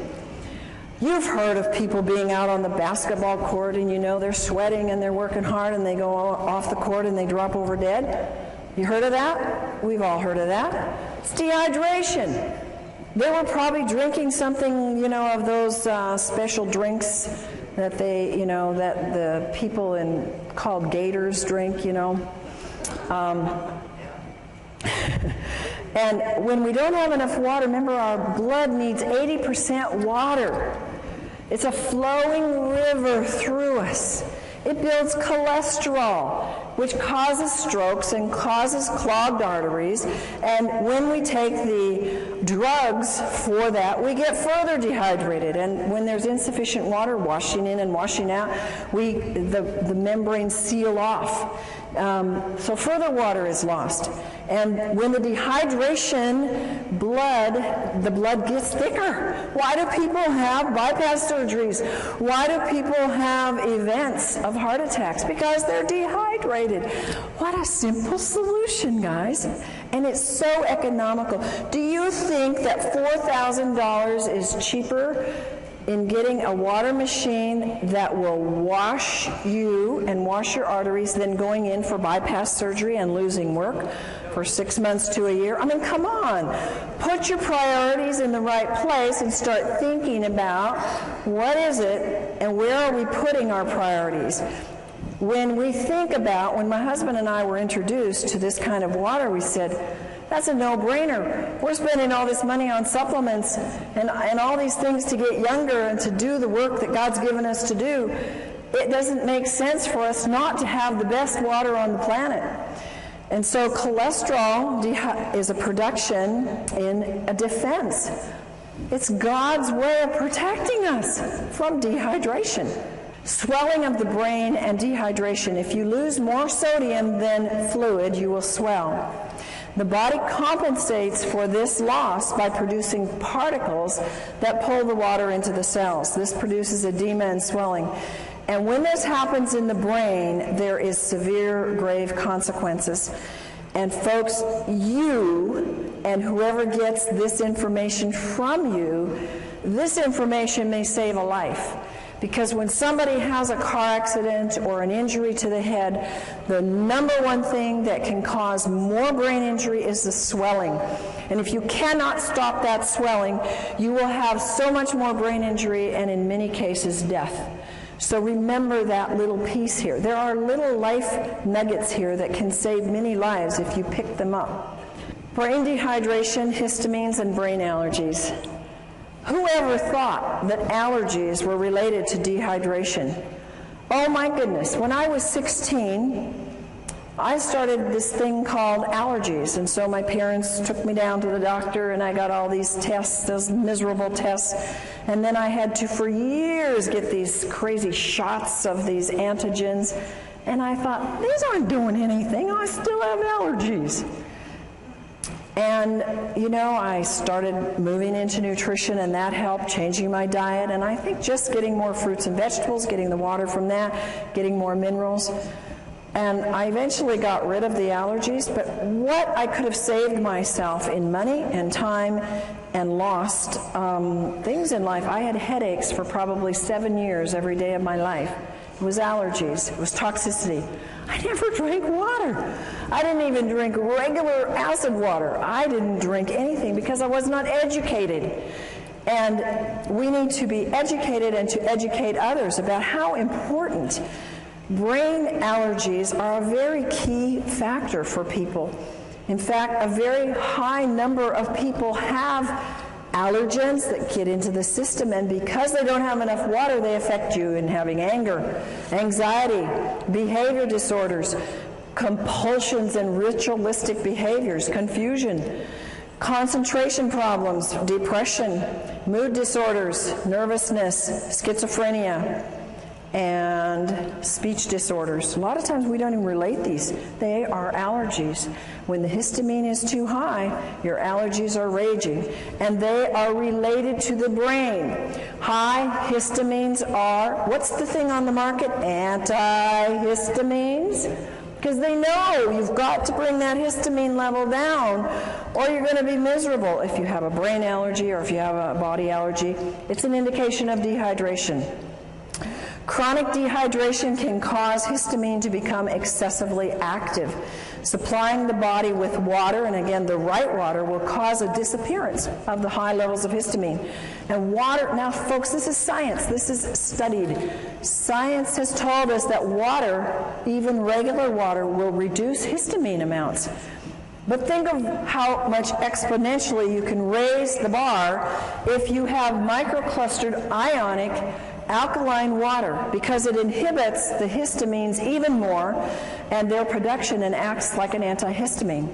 B: You've heard of people being out on the basketball court and you know they're sweating and they're working hard and they go off the court and they drop over dead. You heard of that? We've all heard of that. It's dehydration. They were probably drinking something, of those special drinks that they, that the people called gators drink, And when we don't have enough water, remember our blood needs 80% water. It's a flowing river through us. It builds cholesterol, which causes strokes and causes clogged arteries. And when we take the drugs for that, we get further dehydrated. And when there's insufficient water washing in and washing out, the membranes seal off. So further water is lost. And when the dehydration, the blood gets thicker. Why do people have bypass surgeries? Why do people have events of heart attacks? Because they're dehydrated. What a simple solution, guys. And it's so economical. Do you think that $4,000 is cheaper in getting a water machine that will wash you and wash your arteries than going in for bypass surgery and losing work for 6 months to a year? I mean, come on. Put your priorities in the right place and start thinking about what is it and where are we putting our priorities. When we think about, when my husband and I were introduced to this kind of water, we said, that's a no-brainer. We're spending all this money on supplements and all these things to get younger and to do the work that God's given us to do. It doesn't make sense for us not to have the best water on the planet. And so cholesterol is a production in a defense. It's God's way of protecting us from dehydration. Swelling of the brain and dehydration. If you lose more sodium than fluid, you will swell. The body compensates for this loss by producing particles that pull the water into the cells. This produces edema and swelling. And when this happens in the brain, there is severe, grave consequences. And folks, you and whoever gets this information from you, this information may save a life. Because when somebody has a car accident or an injury to the head, the number one thing that can cause more brain injury is the swelling. And if you cannot stop that swelling, you will have so much more brain injury and in many cases death. So remember that little piece here. There are little life nuggets here that can save many lives if you pick them up. Brain dehydration, histamines, and brain allergies. Whoever thought that allergies were related to dehydration? Oh my goodness, when I was 16, I started this thing called allergies, and so my parents took me down to the doctor and I got all these tests, those miserable tests, and then I had to for years get these crazy shots of these antigens, and I thought, these aren't doing anything, I still have allergies. And, you know, I started moving into nutrition, and that helped, changing my diet, and I think just getting more fruits and vegetables, getting the water from that, getting more minerals. And I eventually got rid of the allergies, but what I could have saved myself in money and time and lost things in life. I had headaches for probably 7 years every day of my life. It was allergies. It was toxicity. I never drank water. I didn't even drink regular acid water. I didn't drink anything because I was not educated. And we need to be educated and to educate others about how important brain allergies are a very key factor for people. In fact, a very high number of people have allergens that get into the system, and because they don't have enough water, they affect you in having anger, anxiety, behavior disorders, compulsions and ritualistic behaviors, confusion, concentration problems, depression, mood disorders, nervousness, schizophrenia, and speech disorders. A lot of times we don't even relate these. They are allergies. When the histamine is too high, your allergies are raging, and they are related to the brain. High histamines are, what's the thing on the market? Antihistamines. Because they know you've got to bring that histamine level down or you're going to be miserable. If you have a brain allergy or if you have a body allergy, it's an indication of dehydration. Chronic dehydration can cause histamine to become excessively active. Supplying the body with water, and again the right water, will cause a disappearance of the high levels of histamine. And water, now folks, this is science, this is studied. Science has told us that water, even regular water, will reduce histamine amounts. But think of how much exponentially you can raise the bar if you have microclustered ionic alkaline water, because it inhibits the histamines even more and their production and acts like an antihistamine.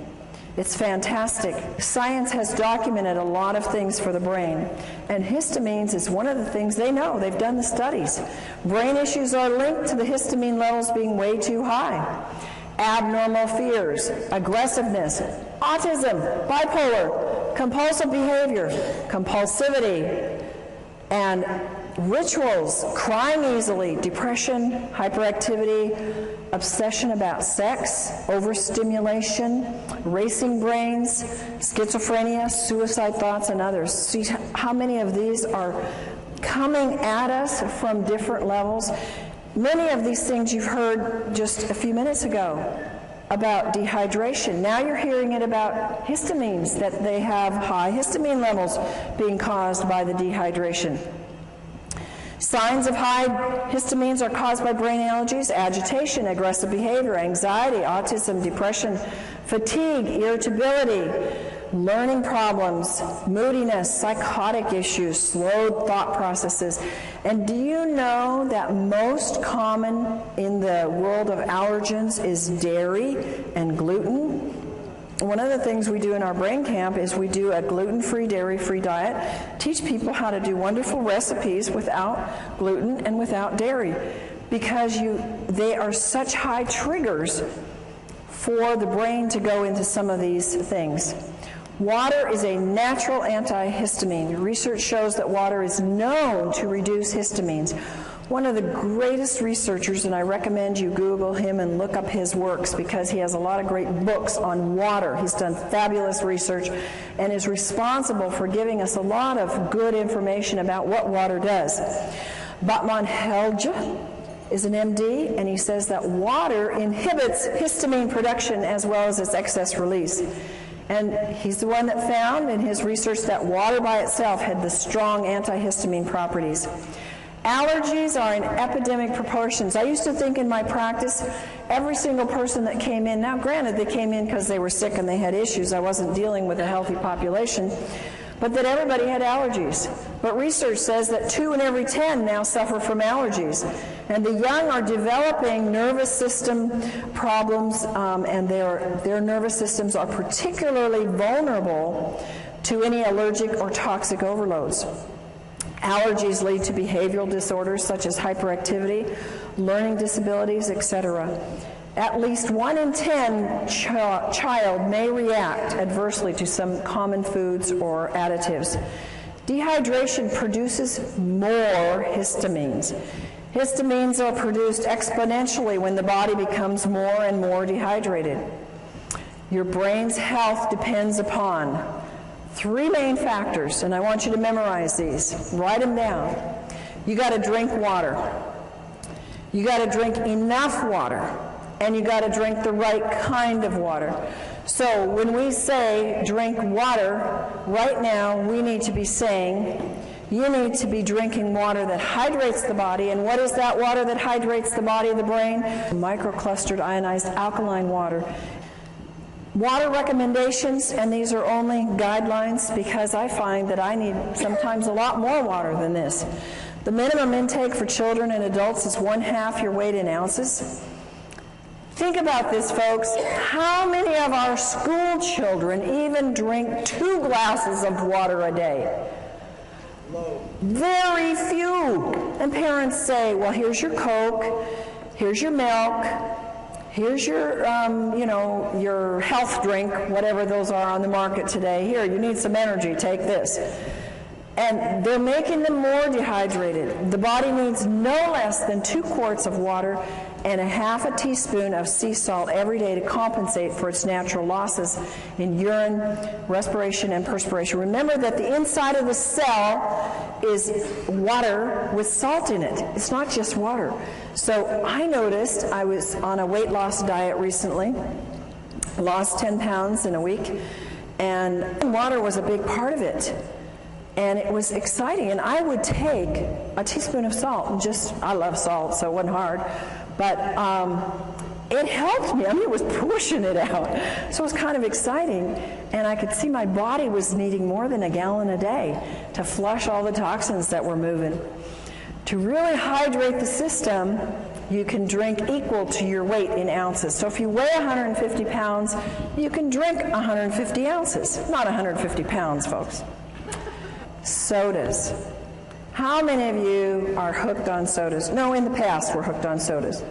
B: It's fantastic. Science has documented a lot of things for the brain, and histamines is one of the things they know. They've done the studies. Brain issues are linked to the histamine levels being way too high. Abnormal fears, aggressiveness, autism, bipolar, compulsive behavior, compulsivity, and rituals, crying easily, depression, hyperactivity, obsession about sex, overstimulation, racing brains, schizophrenia, suicide thoughts, and others. See how many of these are coming at us from different levels. Many of these things you've heard just a few minutes ago about dehydration. Now you're hearing it about histamines, that they have high histamine levels being caused by the dehydration. Signs of high histamines are caused by brain allergies, agitation, aggressive behavior, anxiety, autism, depression, fatigue, irritability, learning problems, moodiness, psychotic issues, slowed thought processes. And do you know that most common in the world of allergens is dairy and gluten? One of the things we do in our brain camp is we do a gluten-free, dairy-free diet, teach people how to do wonderful recipes without gluten and without dairy, because they are such high triggers for the brain to go into some of these things. Water is a natural antihistamine. Research shows that water is known to reduce histamines. One of the greatest researchers, and I recommend you Google him and look up his works because he has a lot of great books on water. He's done fabulous research and is responsible for giving us a lot of good information about what water does. Batman Helge is an MD, and he says that water inhibits histamine production as well as its excess release. And he's the one that found in his research that water by itself had the strong antihistamine properties. Allergies are in epidemic proportions. I used to think in my practice, every single person that came in, now granted they came in because they were sick and they had issues, I wasn't dealing with a healthy population, but that everybody had allergies. But research says that 2 in every 10 now suffer from allergies. And the young are developing nervous system problems, and their nervous systems are particularly vulnerable to any allergic or toxic overloads. Allergies lead to behavioral disorders such as hyperactivity, learning disabilities, etc. At least 1 in 10 child may react adversely to some common foods or additives. Dehydration produces more histamines. Histamines are produced exponentially when the body becomes more and more dehydrated. Your brain's health depends upon 3 main factors, and I want you to memorize these. Write them down. You got to drink water. You got to drink enough water, and you got to drink the right kind of water. So when we say drink water, right now we need to be saying you need to be drinking water that hydrates the body. And what is that water that hydrates the body of the brain? Microclustered ionized alkaline water. Water recommendations, and these are only guidelines because I find that I need sometimes a lot more water than this. The minimum intake for children and adults is 1/2 your weight in ounces. Think about this, folks. How many of our school children even drink 2 glasses of water a day? Very few. And parents say, well, here's your Coke, here's your milk, here's your, your health drink, whatever those are on the market today. Here, you need some energy, take this. And they're making them more dehydrated. The body needs no less than 2 quarts of water and 1/2 teaspoon of sea salt every day to compensate for its natural losses in urine, respiration, and perspiration. Remember that the inside of the cell is water with salt in it. It's not just water. So I noticed, I was on a weight loss diet recently, lost 10 pounds in a week, and water was a big part of it. And it was exciting. And I would take a teaspoon of salt and I love salt, so it wasn't hard. But it helped me. I mean, it was pushing it out. So it was kind of exciting. And I could see my body was needing more than a gallon a day to flush all the toxins that were moving. To really hydrate the system, you can drink equal to your weight in ounces. So if you weigh 150 pounds, you can drink 150 ounces. Not 150 pounds, folks. Sodas. How many of you are hooked on sodas? No, in the past we're hooked on sodas.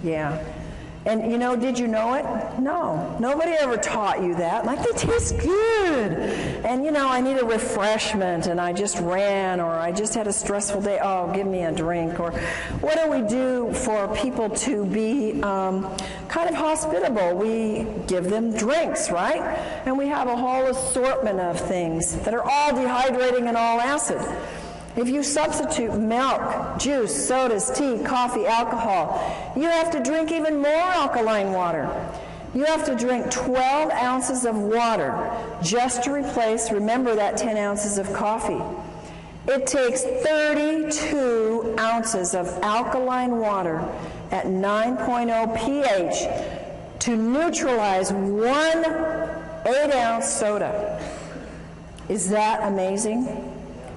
B: Yeah. And did you know it? No. Nobody ever taught you that. Like, they taste good. And I need a refreshment, and I just ran, or I just had a stressful day. Oh, give me a drink. Or what do we do for people to be kind of hospitable? We give them drinks, right? And we have a whole assortment of things that are all dehydrating and all acid. If you substitute milk, juice, sodas, tea, coffee, alcohol, you have to drink even more alkaline water. You have to drink 12 ounces of water just to replace, remember, that 10 ounces of coffee. It takes 32 ounces of alkaline water at 9.0 pH to neutralize 1 8-ounce soda. Is that amazing?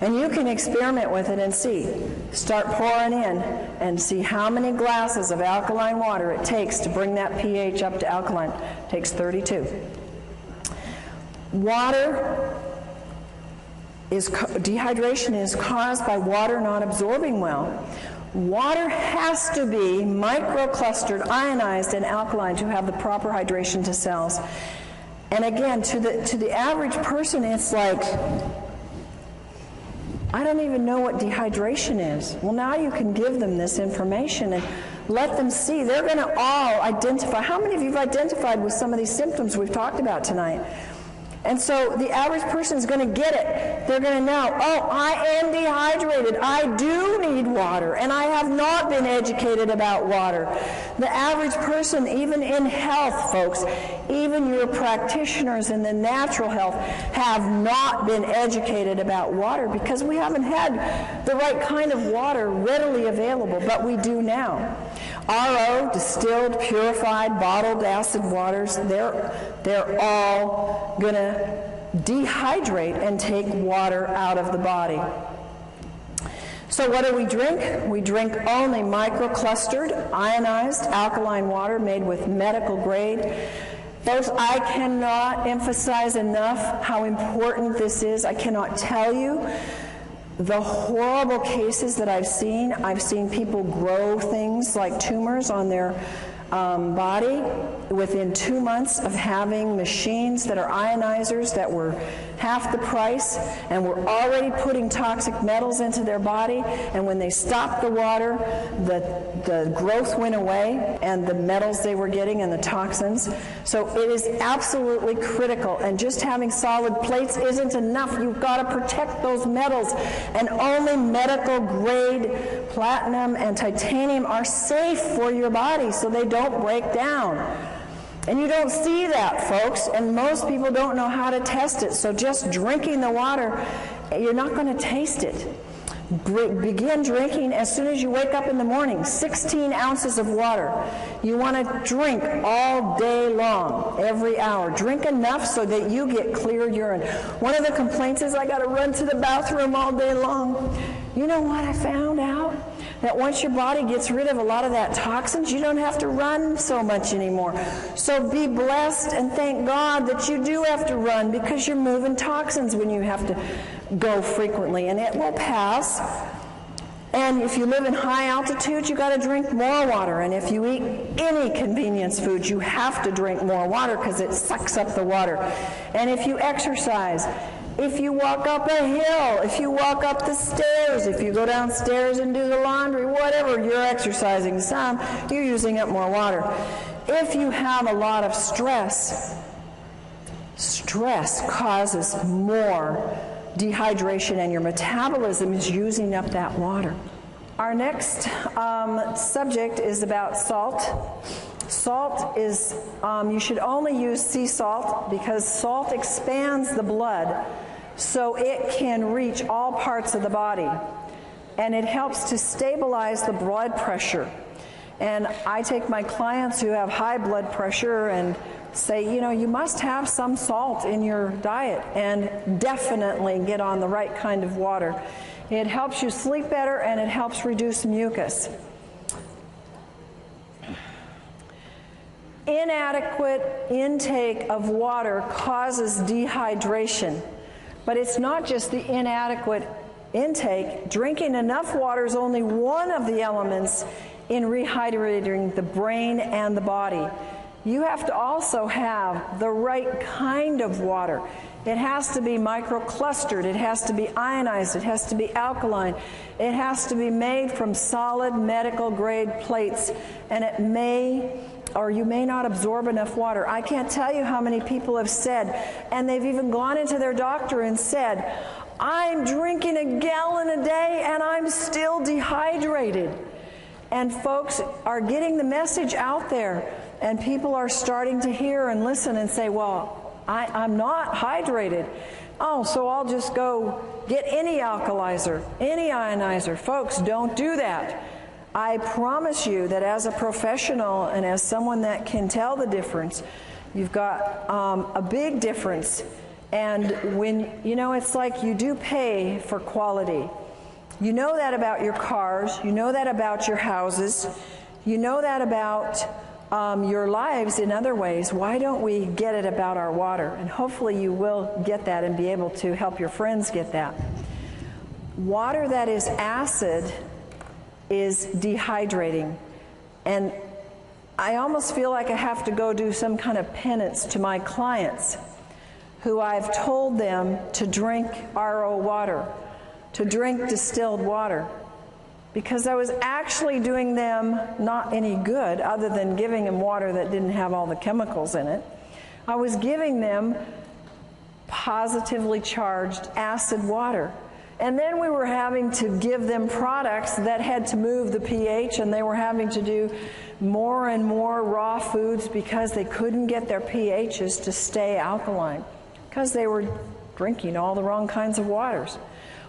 B: And you can experiment with it and see. Start pouring in and see how many glasses of alkaline water it takes to bring that pH up to alkaline. It takes 32. Dehydration is caused by water not absorbing well. Water has to be microclustered, ionized, and alkaline to have the proper hydration to cells. And again, to the average person, it's like, I don't even know what dehydration is. Well, now you can give them this information and let them see. They're going to all identify. How many of you have identified with some of these symptoms we've talked about tonight? And so the average person is going to get it. They're going to know, oh, I am dehydrated. I do need water, and I have not been educated about water. The average person, even in health, folks, even your practitioners in the natural health, have not been educated about water because we haven't had the right kind of water readily available, but we do now. RO, distilled, purified, bottled acid waters, they're all going to dehydrate and take water out of the body. So what do we drink? We drink only microclustered, ionized, alkaline water made with medical grade. Folks, I cannot emphasize enough how important this is. I cannot tell you the horrible cases that I've seen. I've seen people grow things like tumors on their body within 2 months of having machines that are ionizers that were half the price and were already putting toxic metals into their body, and when they stopped the water, the growth went away and the metals they were getting and the toxins. So it is absolutely critical, and just having solid plates isn't enough. You've got to protect those metals, and only medical grade platinum and titanium are safe for your body so they don't break down. And you don't see that, folks, and most people don't know how to test it. So just drinking the water, you're not going to taste it. Begin drinking as soon as you wake up in the morning, 16 ounces of water. You want to drink all day long, every hour. Drink enough so that you get clear urine. One of the complaints is, I got to run to the bathroom all day long. You know what I found out? That once your body gets rid of a lot of that toxins, you don't have to run so much anymore. So be blessed and thank God that you do have to run, because you're moving toxins when you have to go frequently, and it will pass. And if you live in high altitude, you got to drink more water. And if you eat any convenience food, you have to drink more water because it sucks up the water. And if you exercise, if you walk up a hill, if you walk up the stairs, if you go downstairs and do the laundry, whatever, you're exercising some, you're using up more water. If you have a lot of stress, stress causes more dehydration, and your metabolism is using up that water. Our next subject is about salt. Salt is, you should only use sea salt because salt expands the blood so it can reach all parts of the body, and it helps to stabilize the blood pressure. And I take my clients who have high blood pressure and say, you know, you must have some salt in your diet, and definitely get on the right kind of water. It helps you sleep better, and it helps reduce mucus. Inadequate intake of water causes dehydration, but it's not just the inadequate intake. Drinking enough water is only one of the elements in rehydrating the brain and the body. You have to also have the right kind of water. It has to be microclustered, it has to be ionized, it has to be alkaline, it has to be made from solid medical grade plates, and it may or you may not absorb enough water. I can't tell you how many people have said, and they've even gone into their doctor and said, I'm drinking a gallon a day and I'm still dehydrated. And folks are getting the message out there, and people are starting to hear and listen and say, well, I'm not hydrated. Oh, so I'll just go get any alkalizer, any ionizer. Folks, don't do that. I promise you that as a professional and as someone that can tell the difference, you've got a big difference. And when, you know, it's like you do pay for quality. You know that about your cars, you know that about your houses, you know that about your lives in other ways. Why don't we get it about our water? And hopefully you will get that and be able to help your friends get that. Water that is acid is dehydrating. And I almost feel like I have to go do some kind of penance to my clients who I've told them to drink RO water, to drink distilled water, because I was actually doing them not any good other than giving them water that didn't have all the chemicals in it. I was giving them positively charged acid water. And then we were having to give them products that had to move the pH, and they were having to do more and more raw foods because they couldn't get their pHs to stay alkaline, because they were drinking all the wrong kinds of waters.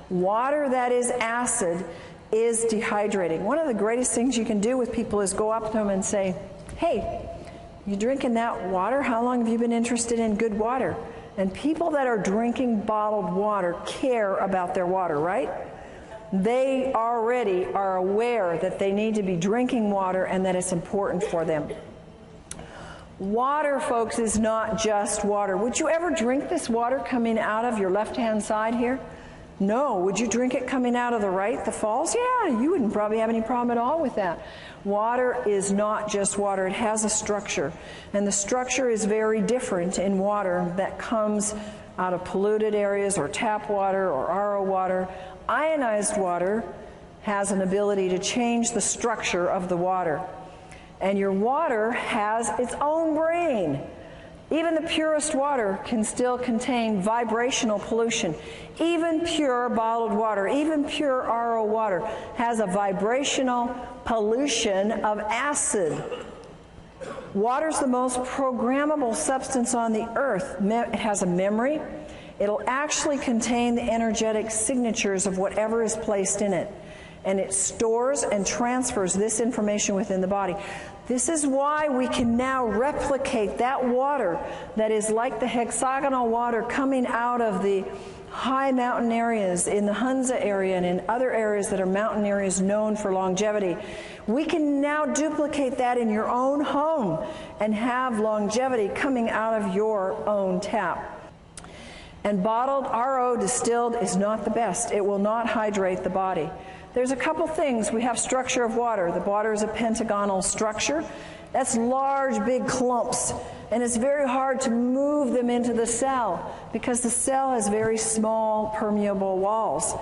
B: Water that is acid is dehydrating. One of the greatest things you can do with people is go up to them and say, hey, you drinking that water? How long have you been interested in good water? And people that are drinking bottled water care about their water, right? They already are aware that they need to be drinking water and that it's important for them. Water, folks, is not just water. Would you ever drink this water coming out of your left-hand side here? No. Would you drink it coming out of the right, the falls? Yeah, you wouldn't probably have any problem at all with that. Water is not just water. It has a structure. And the structure is very different in water that comes out of polluted areas or tap water or RO water. Ionized water has an ability to change the structure of the water. And your water has its own brain. Even the purest water can still contain vibrational pollution. Even pure bottled water, even pure RO water has a vibrational pollution of acid. Water's the most programmable substance on the earth. It has a memory. It'll actually contain the energetic signatures of whatever is placed in it. And it stores and transfers this information within the body. This is why we can now replicate that water that is like the hexagonal water coming out of the high mountain areas in the Hunza area and in other areas that are mountain areas known for longevity. We can now duplicate that in your own home and have longevity coming out of your own tap. And bottled RO distilled is not the best. It will not hydrate the body. There's a couple things. We have structure of water. The water is a pentagonal structure. That's large, big clumps. And it's very hard to move them into the cell because the cell has very small, permeable walls.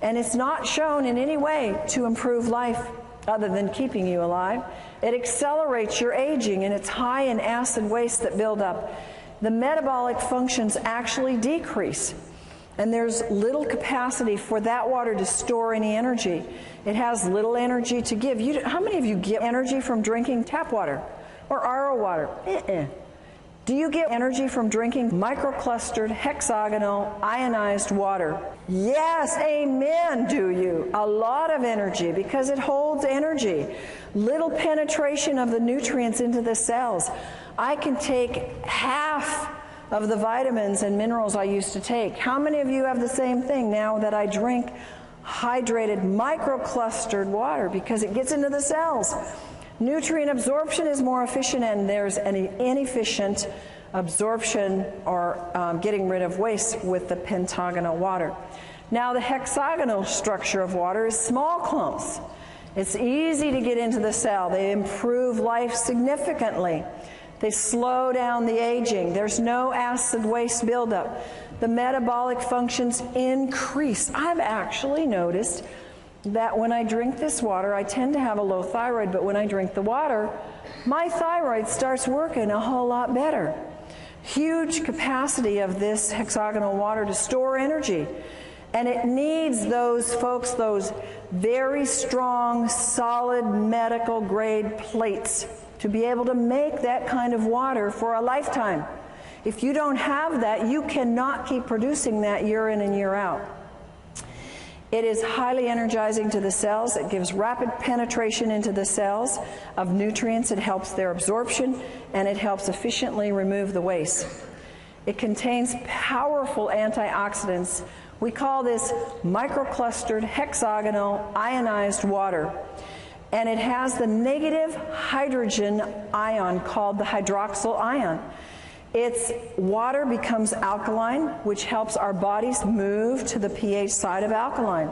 B: And it's not shown in any way to improve life other than keeping you alive. It accelerates your aging, and it's high in acid waste that build up. The metabolic functions actually decrease. And there's little capacity for that water to store any energy. It has little energy to give. How many of you get energy from drinking tap water or RO water? Do you get energy from drinking microclustered, hexagonal, ionized water? Yes, amen, do you? A lot of energy because it holds energy. Little penetration of the nutrients into the cells. I can take half of the vitamins and minerals I used to take. How many of you have the same thing now that I drink hydrated, microclustered water because it gets into the cells? Nutrient absorption is more efficient, and there's an inefficient absorption or getting rid of waste with the pentagonal water. Now the hexagonal structure of water is small clumps. It's easy to get into the cell. They improve life significantly. They slow down the aging. There's no acid waste buildup. The metabolic functions increase. I've actually noticed that when I drink this water, I tend to have a low thyroid, but when I drink the water, my thyroid starts working a whole lot better. Huge capacity of this hexagonal water to store energy. And it needs those folks, those very strong, solid medical grade plates to be able to make that kind of water for a lifetime. If you don't have that, you cannot keep producing that year in and year out. It is highly energizing to the cells. It gives rapid penetration into the cells of nutrients. It helps their absorption, and it helps efficiently remove the waste. It contains powerful antioxidants. We call this microclustered, hexagonal, ionized water. And it has the negative hydrogen ion called the hydroxyl ion. Its water becomes alkaline, which helps our bodies move to the pH side of alkaline.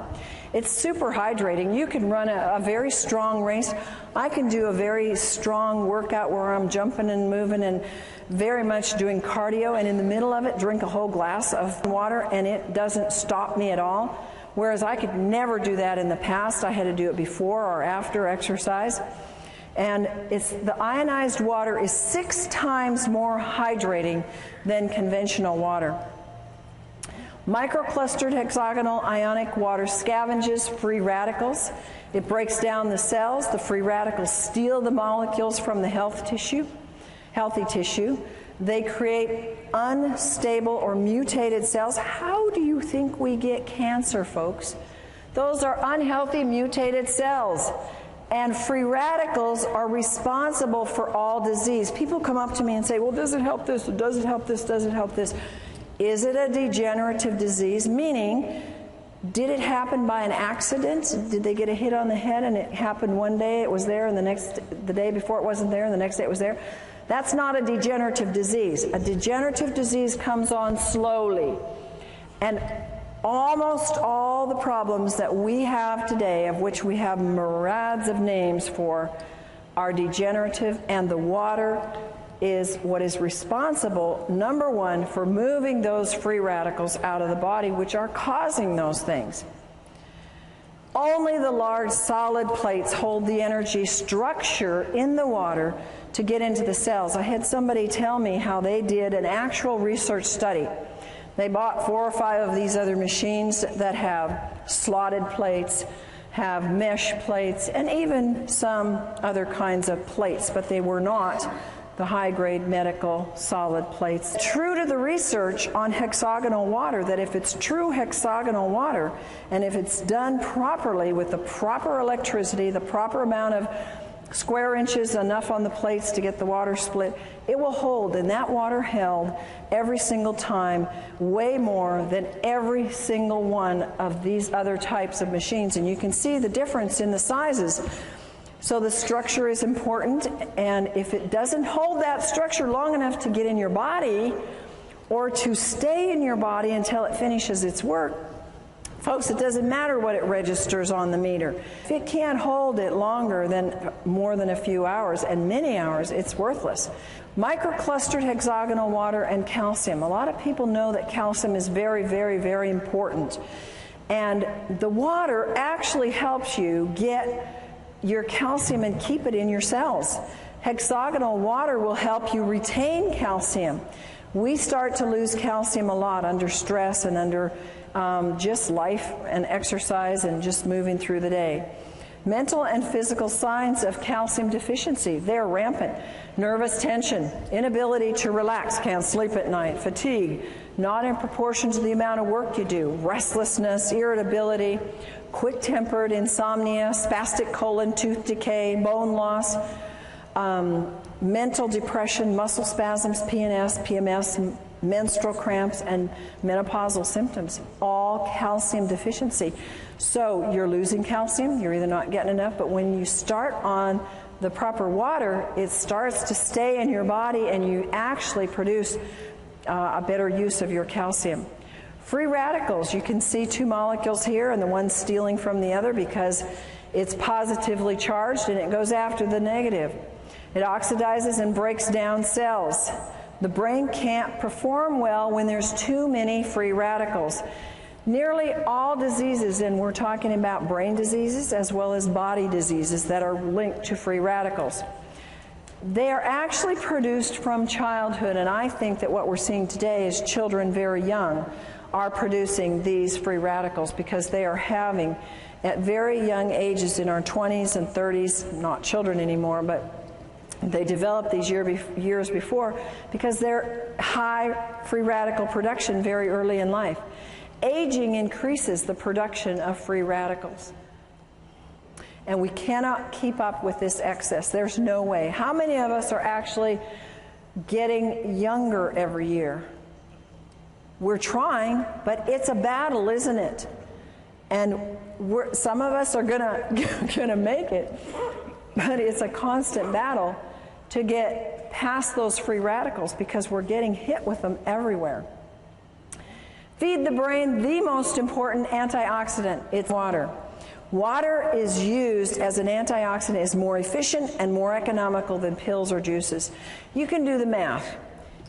B: It's super hydrating. You can run a very strong race. I can do a very strong workout where I'm jumping and moving and very much doing cardio, and in the middle of it drink a whole glass of water, and it doesn't stop me at all. Whereas I could never do that in the past. I had to do it before or after exercise. And the ionized water is 6 times more hydrating than conventional water. Microclustered hexagonal ionic water scavenges free radicals. It breaks down the cells. The free radicals steal the molecules from the healthy tissue. They create unstable or mutated cells. How do you think we get cancer, folks? Those are unhealthy, mutated cells. And free radicals are responsible for all disease. People come up to me and say, well, does it help this? Does it help this? Does it help this? Is it a degenerative disease? Meaning, did it happen by an accident? Did they get a hit on the head and it happened one day, it was there, and the day before it wasn't there, and the next day it was there? That's not a degenerative disease. A degenerative disease comes on slowly. And almost all the problems that we have today, of which we have myriads of names for, are degenerative, and the water is what is responsible, number one, for moving those free radicals out of the body, which are causing those things. Only the large solid plates hold the energy structure in the water to get into the cells. I had somebody tell me how they did an actual research study. They bought 4 or 5 of these other machines that have slotted plates, have mesh plates, and even some other kinds of plates, but they were not the high-grade medical solid plates. True to the research on hexagonal water, that if it's true hexagonal water, and if it's done properly with the proper electricity, the proper amount of square inches, enough on the plates to get the water split, it will hold, and that water held every single time way more than every single one of these other types of machines. And you can see the difference in the sizes. So the structure is important, and if it doesn't hold that structure long enough to get in your body or to stay in your body until it finishes its work, folks, it doesn't matter what it registers on the meter. If it can't hold it longer than more than a few hours, and many hours, it's worthless. Microclustered hexagonal water and calcium. A lot of people know that calcium is very, very, very important. And the water actually helps you get your calcium and keep it in your cells. Hexagonal water will help you retain calcium. We start to lose calcium a lot under stress and under just life and exercise and just moving through the day. Mental and physical signs of calcium deficiency, they're rampant. Nervous tension, inability to relax, can't sleep at night, fatigue, not in proportion to the amount of work you do, restlessness, irritability, quick-tempered, insomnia, spastic colon, tooth decay, bone loss, mental depression, muscle spasms, PNS, PMS, menstrual cramps, and menopausal symptoms, all calcium deficiency. So you're losing calcium, you're either not getting enough, but when you start on the proper water, it starts to stay in your body and you actually produce a better use of your calcium. Free radicals, you can see 2 molecules here and the one stealing from the other because it's positively charged and it goes after the negative. It oxidizes and breaks down cells. The brain can't perform well when there's too many free radicals. Nearly all diseases, and we're talking about brain diseases as well as body diseases that are linked to free radicals, they are actually produced from childhood, and I think that what we're seeing today is children very young are producing these free radicals because they are having, at very young ages in our 20s and 30s, not children anymore, but they developed these years before because they're high free radical production very early in life. Aging increases the production of free radicals. And we cannot keep up with this excess. There's no way. How many of us are actually getting younger every year? We're trying, but it's a battle, isn't it? And some of us are gonna make it, but it's a constant battle to get past those free radicals because we're getting hit with them everywhere. Feed the brain the most important antioxidant, it's water. Water is used as an antioxidant, is more efficient and more economical than pills or juices. You can do the math.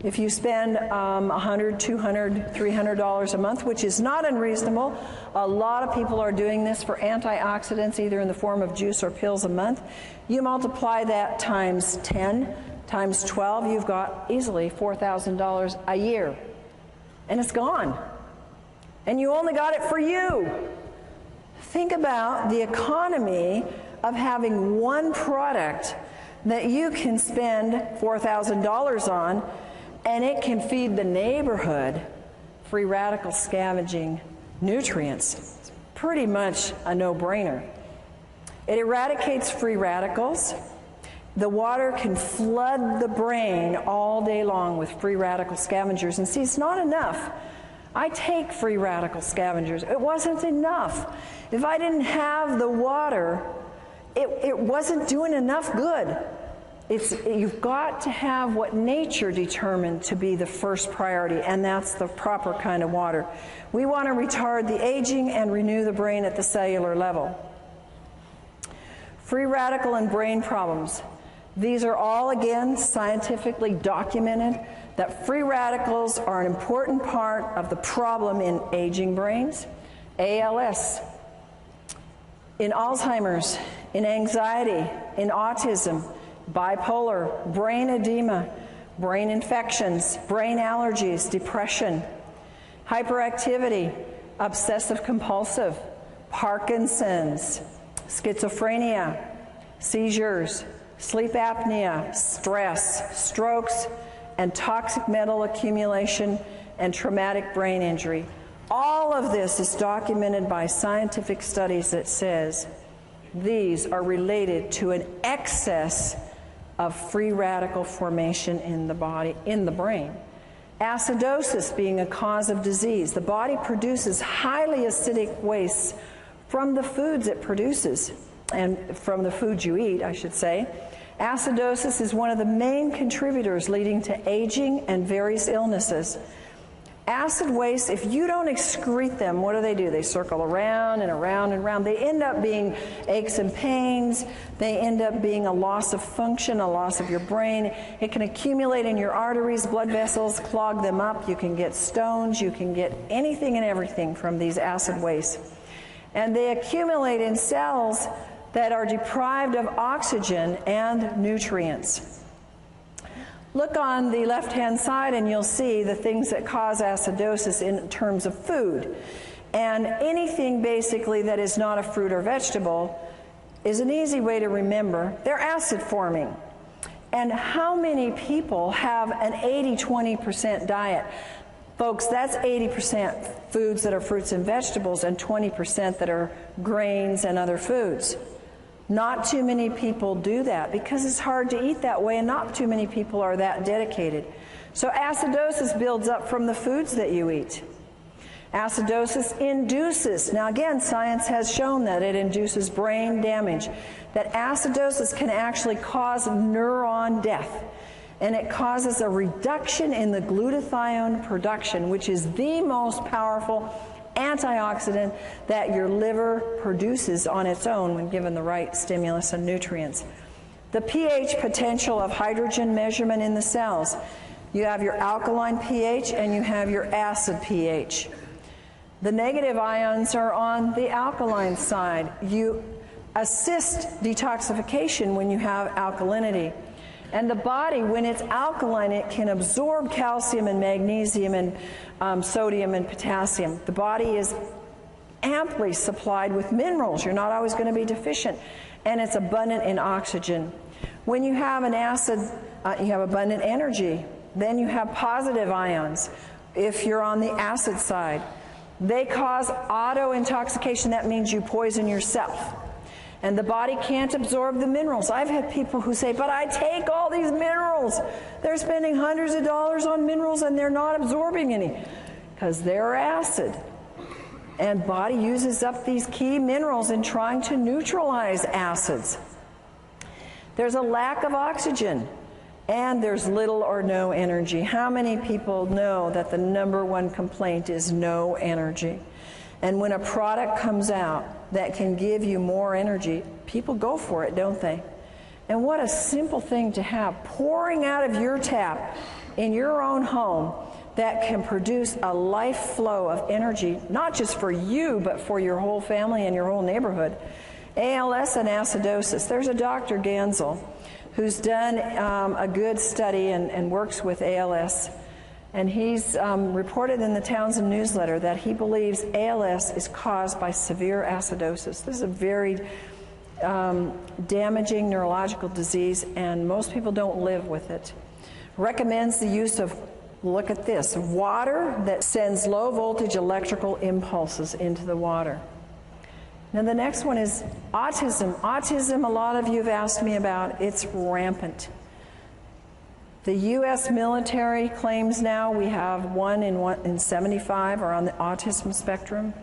B: If you spend $100, $200, $300 a month, which is not unreasonable, a lot of people are doing this for antioxidants, either in the form of juice or pills a month. You multiply that times 10, times 12, you've got easily $4,000 a year. And it's gone. And you only got it for you. Think about the economy of having one product that you can spend $4,000 on, and it can feed the neighborhood free radical scavenging nutrients. It's pretty much a no-brainer. It eradicates free radicals. The water can flood the brain all day long with free radical scavengers. And see, it's not enough. I take free radical scavengers. It wasn't enough. If I didn't have the water, it wasn't doing enough good. You've got to have what nature determined to be the first priority, and that's the proper kind of water. We want to retard the aging and renew the brain at the cellular level. Free radical and brain problems. These are all, again, scientifically documented that free radicals are an important part of the problem in aging brains, ALS, in Alzheimer's, in anxiety, in autism, bipolar, brain edema, brain infections, brain allergies, depression, hyperactivity, obsessive compulsive, Parkinson's, schizophrenia, seizures, sleep apnea, stress, strokes, and toxic metal accumulation and traumatic brain injury. All of this is documented by scientific studies that says these are related to an excess of free radical formation in the body, in the brain. Acidosis being a cause of disease. The body produces highly acidic wastes from the foods it produces, and from the foods you eat, I should say. Acidosis is one of the main contributors leading to aging and various illnesses. Acid wastes, if you don't excrete them, what do? They circle around and around and around. They end up being aches and pains. They end up being a loss of function, a loss of your brain. It can accumulate in your arteries, blood vessels, clog them up. You can get stones. You can get anything and everything from these acid wastes. And they accumulate in cells that are deprived of oxygen and nutrients. Look on the left-hand side and you'll see the things that cause acidosis in terms of food. And anything basically that is not a fruit or vegetable is an easy way to remember. They're acid forming. And how many people have an 80-20% diet? Folks, that's 80% foods that are fruits and vegetables and 20% that are grains and other foods. Not too many people do that because it's hard to eat that way, and not too many people are that dedicated. So acidosis builds up from the foods that you eat. Acidosis induces, now again, science has shown that it induces brain damage, that acidosis can actually cause neuron death, and it causes a reduction in the glutathione production, which is the most powerful antioxidant that your liver produces on its own when given the right stimulus and nutrients. The pH potential of hydrogen measurement in the cells. You have your alkaline pH and you have your acid pH. The negative ions are on the alkaline side. You assist detoxification when you have alkalinity. And the body, when it's alkaline, it can absorb calcium and magnesium and sodium and potassium. The body is amply supplied with minerals. You're not always going to be deficient. And it's abundant in oxygen. When you have an acid, you have abundant energy. Then you have positive ions. If you're on the acid side, they cause auto-intoxication. That means you poison yourself. And the body can't absorb the minerals. I've had people who say, but I take all these minerals. They're spending hundreds of dollars on minerals and they're not absorbing any because they're acid. And body uses up these key minerals in trying to neutralize acids. There's a lack of oxygen and there's little or no energy. How many people know that the #1 complaint is no energy? And when a product comes out that can give you more energy, people go for it, don't they? And what a simple thing to have pouring out of your tap in your own home that can produce a life flow of energy, not just for you, but for your whole family and your whole neighborhood. ALS and acidosis. There's a Dr. Gansel who's done a good study and works with ALS. And he's reported in the Townsend newsletter that he believes ALS is caused by severe acidosis. This is a very damaging neurological disease, and most people don't live with it. Recommends the use of, look at this, water that sends low voltage electrical impulses into the water. Now the next one is autism. Autism, a lot of you have asked me about. It's rampant. The U.S. military claims now we have 1 in 75 are on the autism spectrum.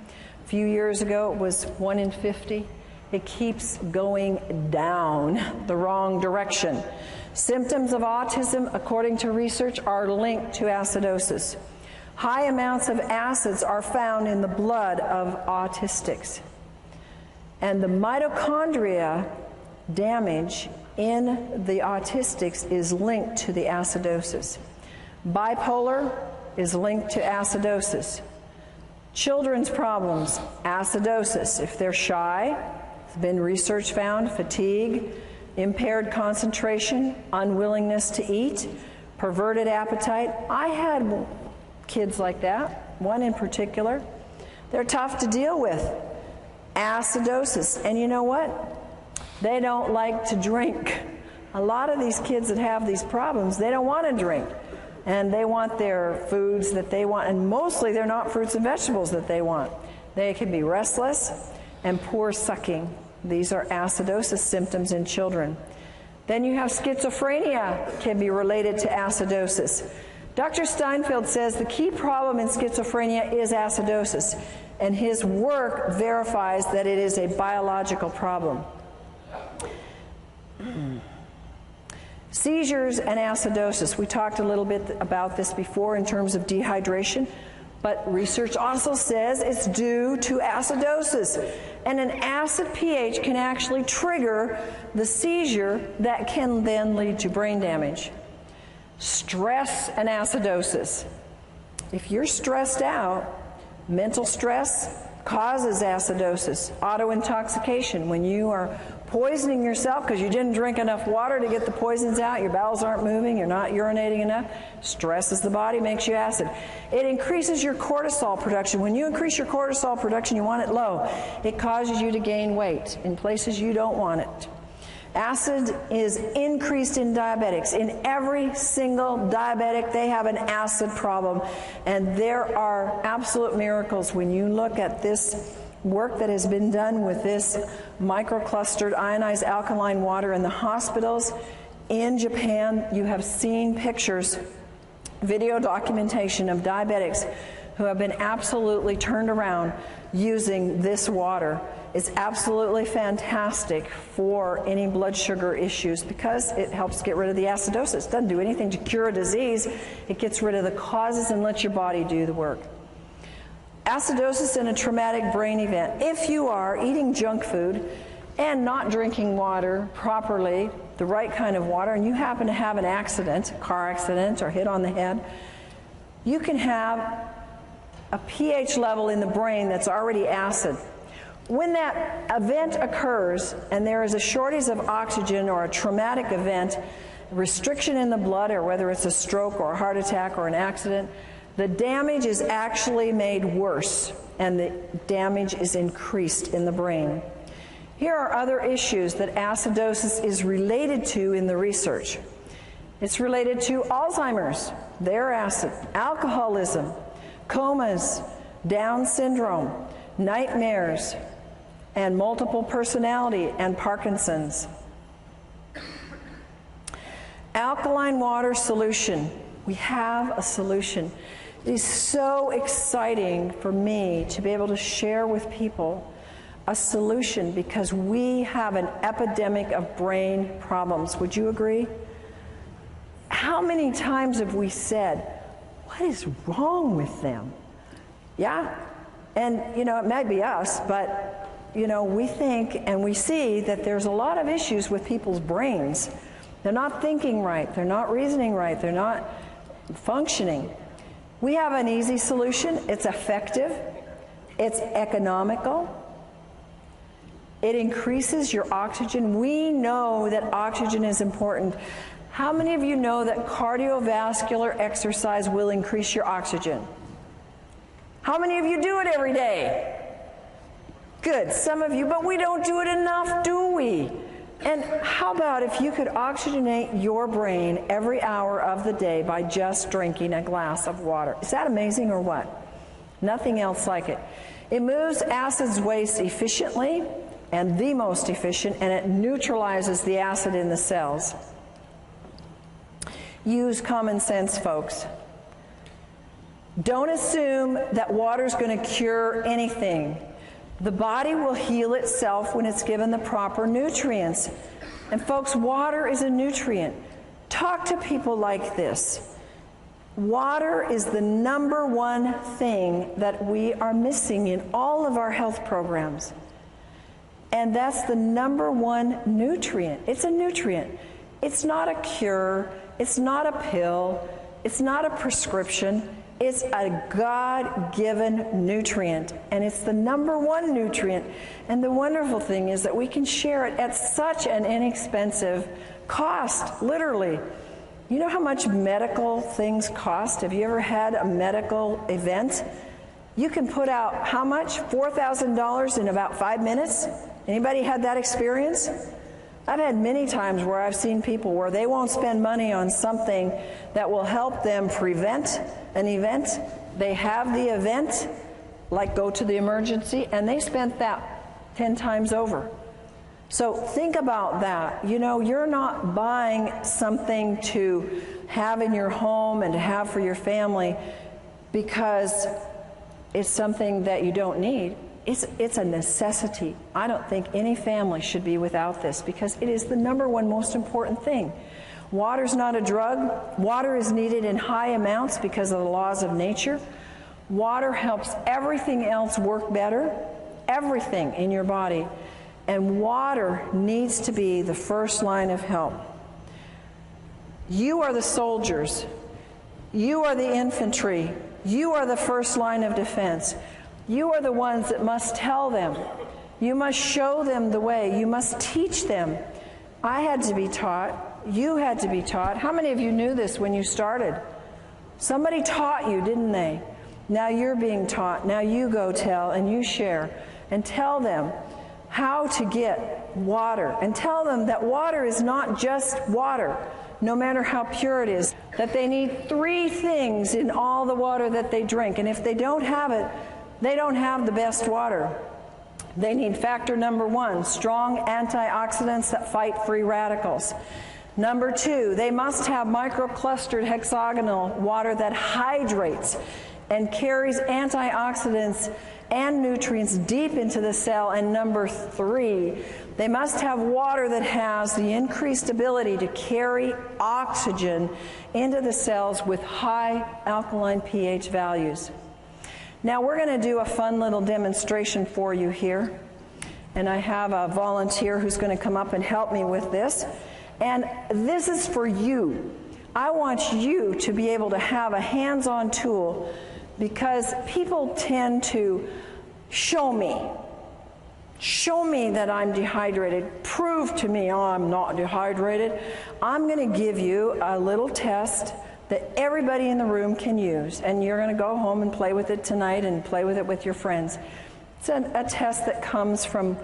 B: A few years ago it was 1 in 50. It keeps going down the wrong direction. Symptoms of autism, according to research, are linked to acidosis. High amounts of acids are found in the blood of autistics. And the mitochondria damage in the autistics is linked to the acidosis. Bipolar is linked to acidosis. Children's problems, acidosis. If they're shy, there's been research found, fatigue, impaired concentration, unwillingness to eat, perverted appetite. I had kids like that, one in particular. They're tough to deal with. Acidosis. And you know what? They don't like to drink. A lot of these kids that have these problems, they don't want to drink. And they want their foods that they want, and mostly they're not fruits and vegetables that they want. They can be restless and poor sucking. These are acidosis symptoms in children. Then you have schizophrenia, can be related to acidosis. Dr. Steinfeld says the key problem in schizophrenia is acidosis, and his work verifies that it is a biological problem. Seizures and acidosis. We talked a little bit about this before in terms of dehydration, but research also says it's due to acidosis. And an acid pH can actually trigger the seizure that can then lead to brain damage. Stress and acidosis. If you're stressed out, mental stress causes acidosis. Autointoxication, when you are poisoning yourself because you didn't drink enough water to get the poisons out, your bowels aren't moving, you're not urinating enough, stresses the body, makes you acid. It increases your cortisol production. When you increase your cortisol production, you want it low. It causes you to gain weight in places you don't want it. Acid is increased in diabetics. In every single diabetic, they have an acid problem. And there are absolute miracles when you look at this work that has been done with this microclustered ionized alkaline water in the hospitals. In Japan, you have seen pictures, video documentation of diabetics who have been absolutely turned around using this water. It's absolutely fantastic for any blood sugar issues because it helps get rid of the acidosis. It doesn't do anything to cure a disease. It gets rid of the causes and lets your body do the work. Acidosis in a traumatic brain event. If you are eating junk food and not drinking water properly, the right kind of water, and you happen to have an accident, a car accident or hit on the head, you can have a pH level in the brain that's already acid. When that event occurs and there is a shortage of oxygen or a traumatic event, restriction in the blood, or whether it's a stroke or a heart attack or an accident, the damage is actually made worse and the damage is increased in the brain. Here are other issues that acidosis is related to in the research. It's related to Alzheimer's, their acid, alcoholism, comas, Down syndrome, nightmares, and multiple personality and Parkinson's. Alkaline water solution. We have a solution. It is so exciting for me to be able to share with people a solution because we have an epidemic of brain problems. Would you agree? How many times have we said, what is wrong with them? Yeah, and you know, it might be us, but you know, we think and we see that there's a lot of issues with people's brains. They're not thinking right, they're not reasoning right, they're not functioning. We have an easy solution. It's effective, it's economical, it increases your oxygen. We know that oxygen is important. How many of you know that cardiovascular exercise will increase your oxygen? How many of you do it every day? Good, some of you, but we don't do it enough, do we? And how about if you could oxygenate your brain every hour of the day by just drinking a glass of water? Is that amazing or what? Nothing else like it. It moves acids waste efficiently, and the most efficient, and it neutralizes the acid in the cells. Use common sense, folks. Don't assume that water is going to cure anything. The body will heal itself when it's given the proper nutrients. And folks, water is a nutrient. Talk to people like this. Water is the number one thing that we are missing in all of our health programs. And that's the number one nutrient. It's a nutrient. It's not a cure. It's not a pill. It's not a prescription. It's a God-given nutrient. And it's the number one nutrient. And the wonderful thing is that we can share it at such an inexpensive cost, literally. You know how much medical things cost? Have you ever had a medical event? You can put out how much? $4,000 in about 5 minutes? Anybody had that experience? I've had many times where I've seen people where they won't spend money on something that will help them prevent an event. They have the event, like go to the emergency, and they spent that 10 times over. So think about that. You know, you're not buying something to have in your home and to have for your family because it's something that you don't need. It's a necessity. I don't think any family should be without this because it is the number one most important thing. Water's not a drug. Water is needed in high amounts because of the laws of nature. Water helps everything else work better, everything in your body. And water needs to be the first line of help. You are the soldiers. You are the infantry. You are the first line of defense. You are the ones that must tell them. You must show them the way. You must teach them. I had to be taught. You had to be taught. How many of you knew this when you started? Somebody taught you, didn't they? Now you're being taught. Now you go tell and you share and tell them how to get water. And tell them that water is not just water, no matter how pure it is. That they need 3 things in all the water that they drink. And if they don't have it, they don't have the best water. They need factor number 1, strong antioxidants that fight free radicals. Number 2, they must have microclustered hexagonal water that hydrates and carries antioxidants and nutrients deep into the cell. And number 3, they must have water that has the increased ability to carry oxygen into the cells with high alkaline pH values. Now we're going to do a fun little demonstration for you here. And I have a volunteer who's going to come up and help me with this. And this is for you. I want you to be able to have a hands-on tool because people tend to show me that I'm dehydrated. Prove to me I'm not dehydrated. I'm going to give you a little test that everybody in the room can use, and you're going to go home and play with it tonight and play with it with your friends. It's a test that comes from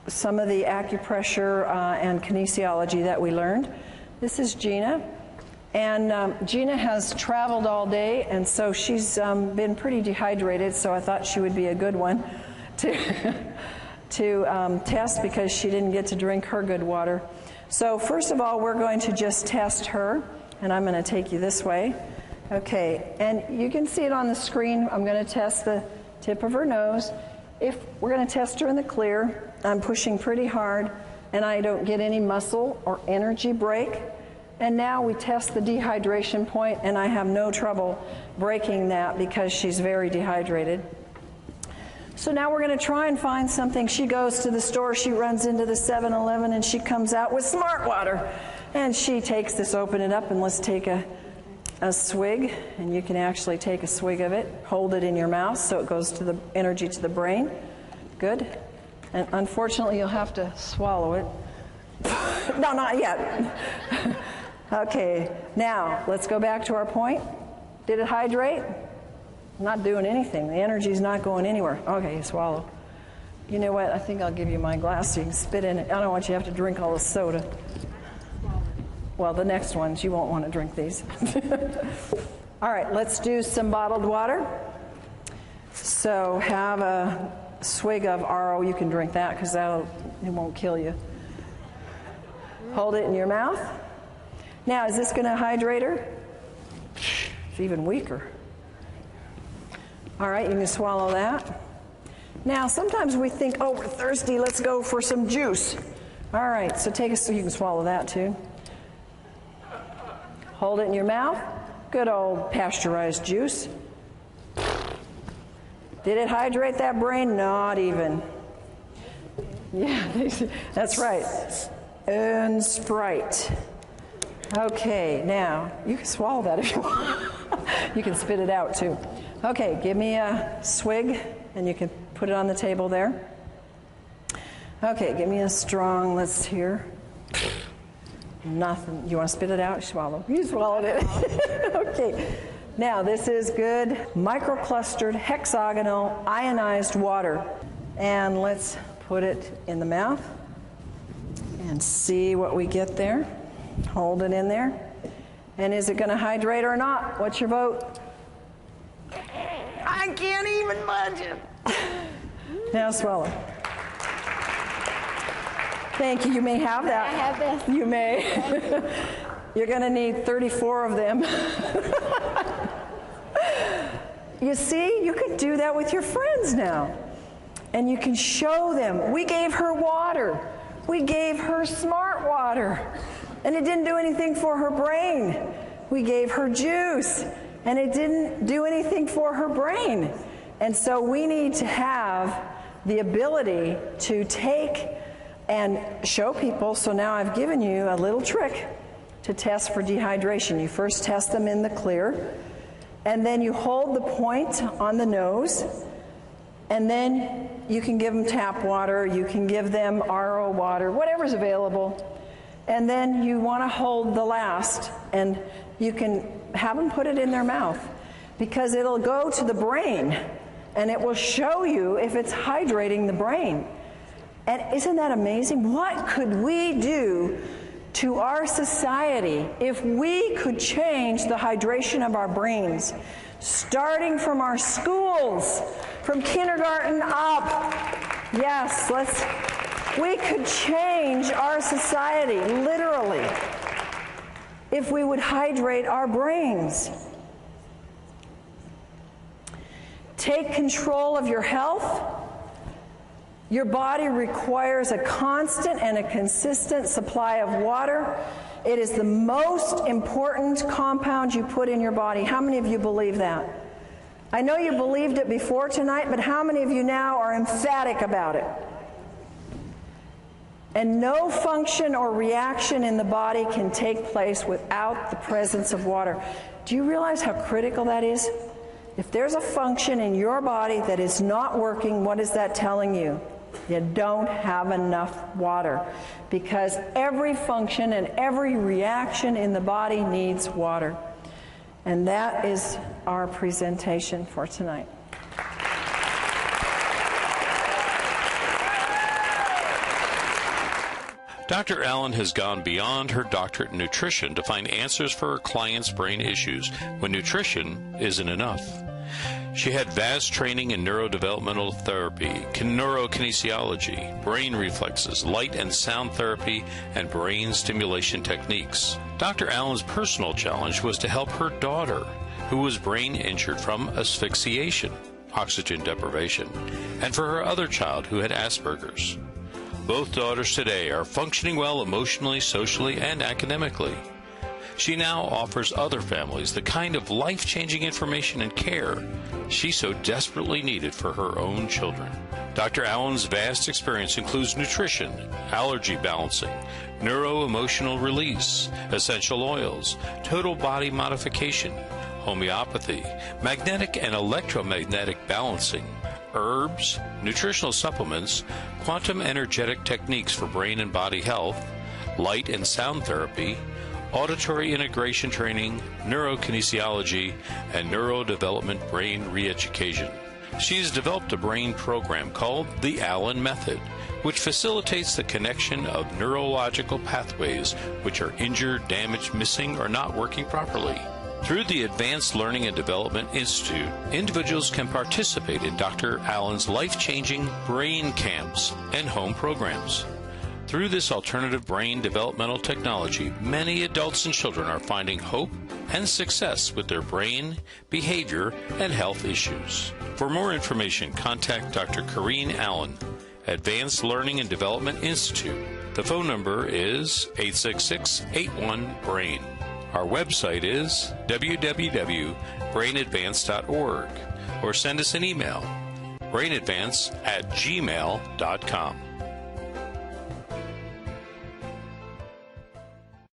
B: some of the acupressure and kinesiology that we learned. This is Gina, and Gina has traveled all day, and so she's been pretty dehydrated, so I thought she would be a good one to test because she didn't get to drink her good water. So first of all, we're going to just test her. And I'm going to take you this way. Okay, and you can see it on the screen. I'm going to test the tip of her nose. If we're going to test her in the clear, I'm pushing pretty hard, and I don't get any muscle or energy break. And now we test the dehydration point, and I have no trouble breaking that because she's very dehydrated. So now we're going to try and find something. She goes to the store, she runs into the 7-Eleven, and she comes out with Smart Water. And she takes this, open it up, and let's take a swig. And you can actually take a swig of it, hold it in your mouth so it goes to the energy to the brain. Good. And unfortunately, you'll have to swallow it. No, not yet. Okay, now let's go back to our point. Did it hydrate? Not doing anything. The energy's not going anywhere. Okay, you swallow. You know what? I think I'll give you my glass so you can spit in it. I don't want you to have to drink all the soda. Well, the next ones, you won't want to drink these. All right, let's do some bottled water. So have a swig of RO. You can drink that because it won't kill you. Hold it in your mouth. Now, is this going to hydrate her? It's even weaker. All right, you can swallow that. Now, sometimes we think, oh, we're thirsty, let's go for some juice. All right, so take a, so you can swallow that too. Hold it in your mouth. Good old pasteurized juice. Did it hydrate that brain? Not even. Yeah, that's right. And Sprite. Okay, now, you can swallow that if you want. You can spit it out too. Okay, give me a swig, and you can put it on the table there. Okay, give me a strong, let's hear. Nothing. You want to spit it out? Swallow. You swallowed it. Okay. Now, this is good microclustered hexagonal ionized water. And let's put it in the mouth and see what we get there. Hold it in there. And is it going to hydrate or not? What's your vote? I can't even budge it. Now swallow. Thank you. You may have that.
C: I have this.
B: You may. You're going to need 34 of them. You see, you could do that with your friends now. And you can show them. We gave her water. We gave her smart water. And it didn't do anything for her brain. We gave her juice. And it didn't do anything for her brain. And so we need to have the ability to take and show people. So now I've given you a little trick to test for dehydration. You first test them in the clear, and then you hold the point on the nose, and then you can give them tap water, you can give them RO water, whatever's available. And then you want to hold the last, and you can have them put it in their mouth, because it'll go to the brain, and it will show you if it's hydrating the brain. And isn't that amazing? What could we do to our society if we could change the hydration of our brains, starting from our schools, from kindergarten up? Yes, we could change our society, literally, if we would hydrate our brains. Take control of your health. Your body requires a constant and a consistent supply of water. It is the most important compound you put in your body. How many of you believe that? I know you believed it before tonight, but how many of you now are emphatic about it? And no function or reaction in the body can take place without the presence of water. Do you realize how critical that is? If there's a function in your body that is not working, what is that telling you? You don't have enough water, because every function and every reaction in the body needs water. And that is our presentation for tonight.
A: Dr. Allen has gone beyond her doctorate in nutrition to find answers for her clients' brain issues when nutrition isn't enough. She had vast training in neurodevelopmental therapy, neurokinesiology, brain reflexes, light and sound therapy, and brain stimulation techniques. Dr. Allen's personal challenge was to help her daughter, who was brain injured from asphyxiation, oxygen deprivation, and for her other child who had Asperger's. Both daughters today are functioning well emotionally, socially, and academically. She now offers other families the kind of life-changing information and care she so desperately needed for her own children. Dr. Allen's vast experience includes nutrition, allergy balancing, neuro-emotional release, essential oils, total body modification, homeopathy, magnetic and electromagnetic balancing, herbs, nutritional supplements, quantum energetic techniques for brain and body health, light and sound therapy, auditory integration training, neurokinesiology, and neurodevelopment brain re-education. She has developed a brain program called the Allen Method, which facilitates the connection of neurological pathways which are injured, damaged, missing, or not working properly. Through the Advanced Learning and Development Institute, individuals can participate in Dr. Allen's life-changing brain camps and home programs. Through this alternative brain developmental technology, many adults and children are finding hope and success with their brain, behavior, and health issues. For more information, contact Dr. Corren Allen, Advanced Learning and Development Institute. The phone number is 866-81-BRAIN. Our website is www.brainadvance.org, or send us an email, brainadvance@gmail.com.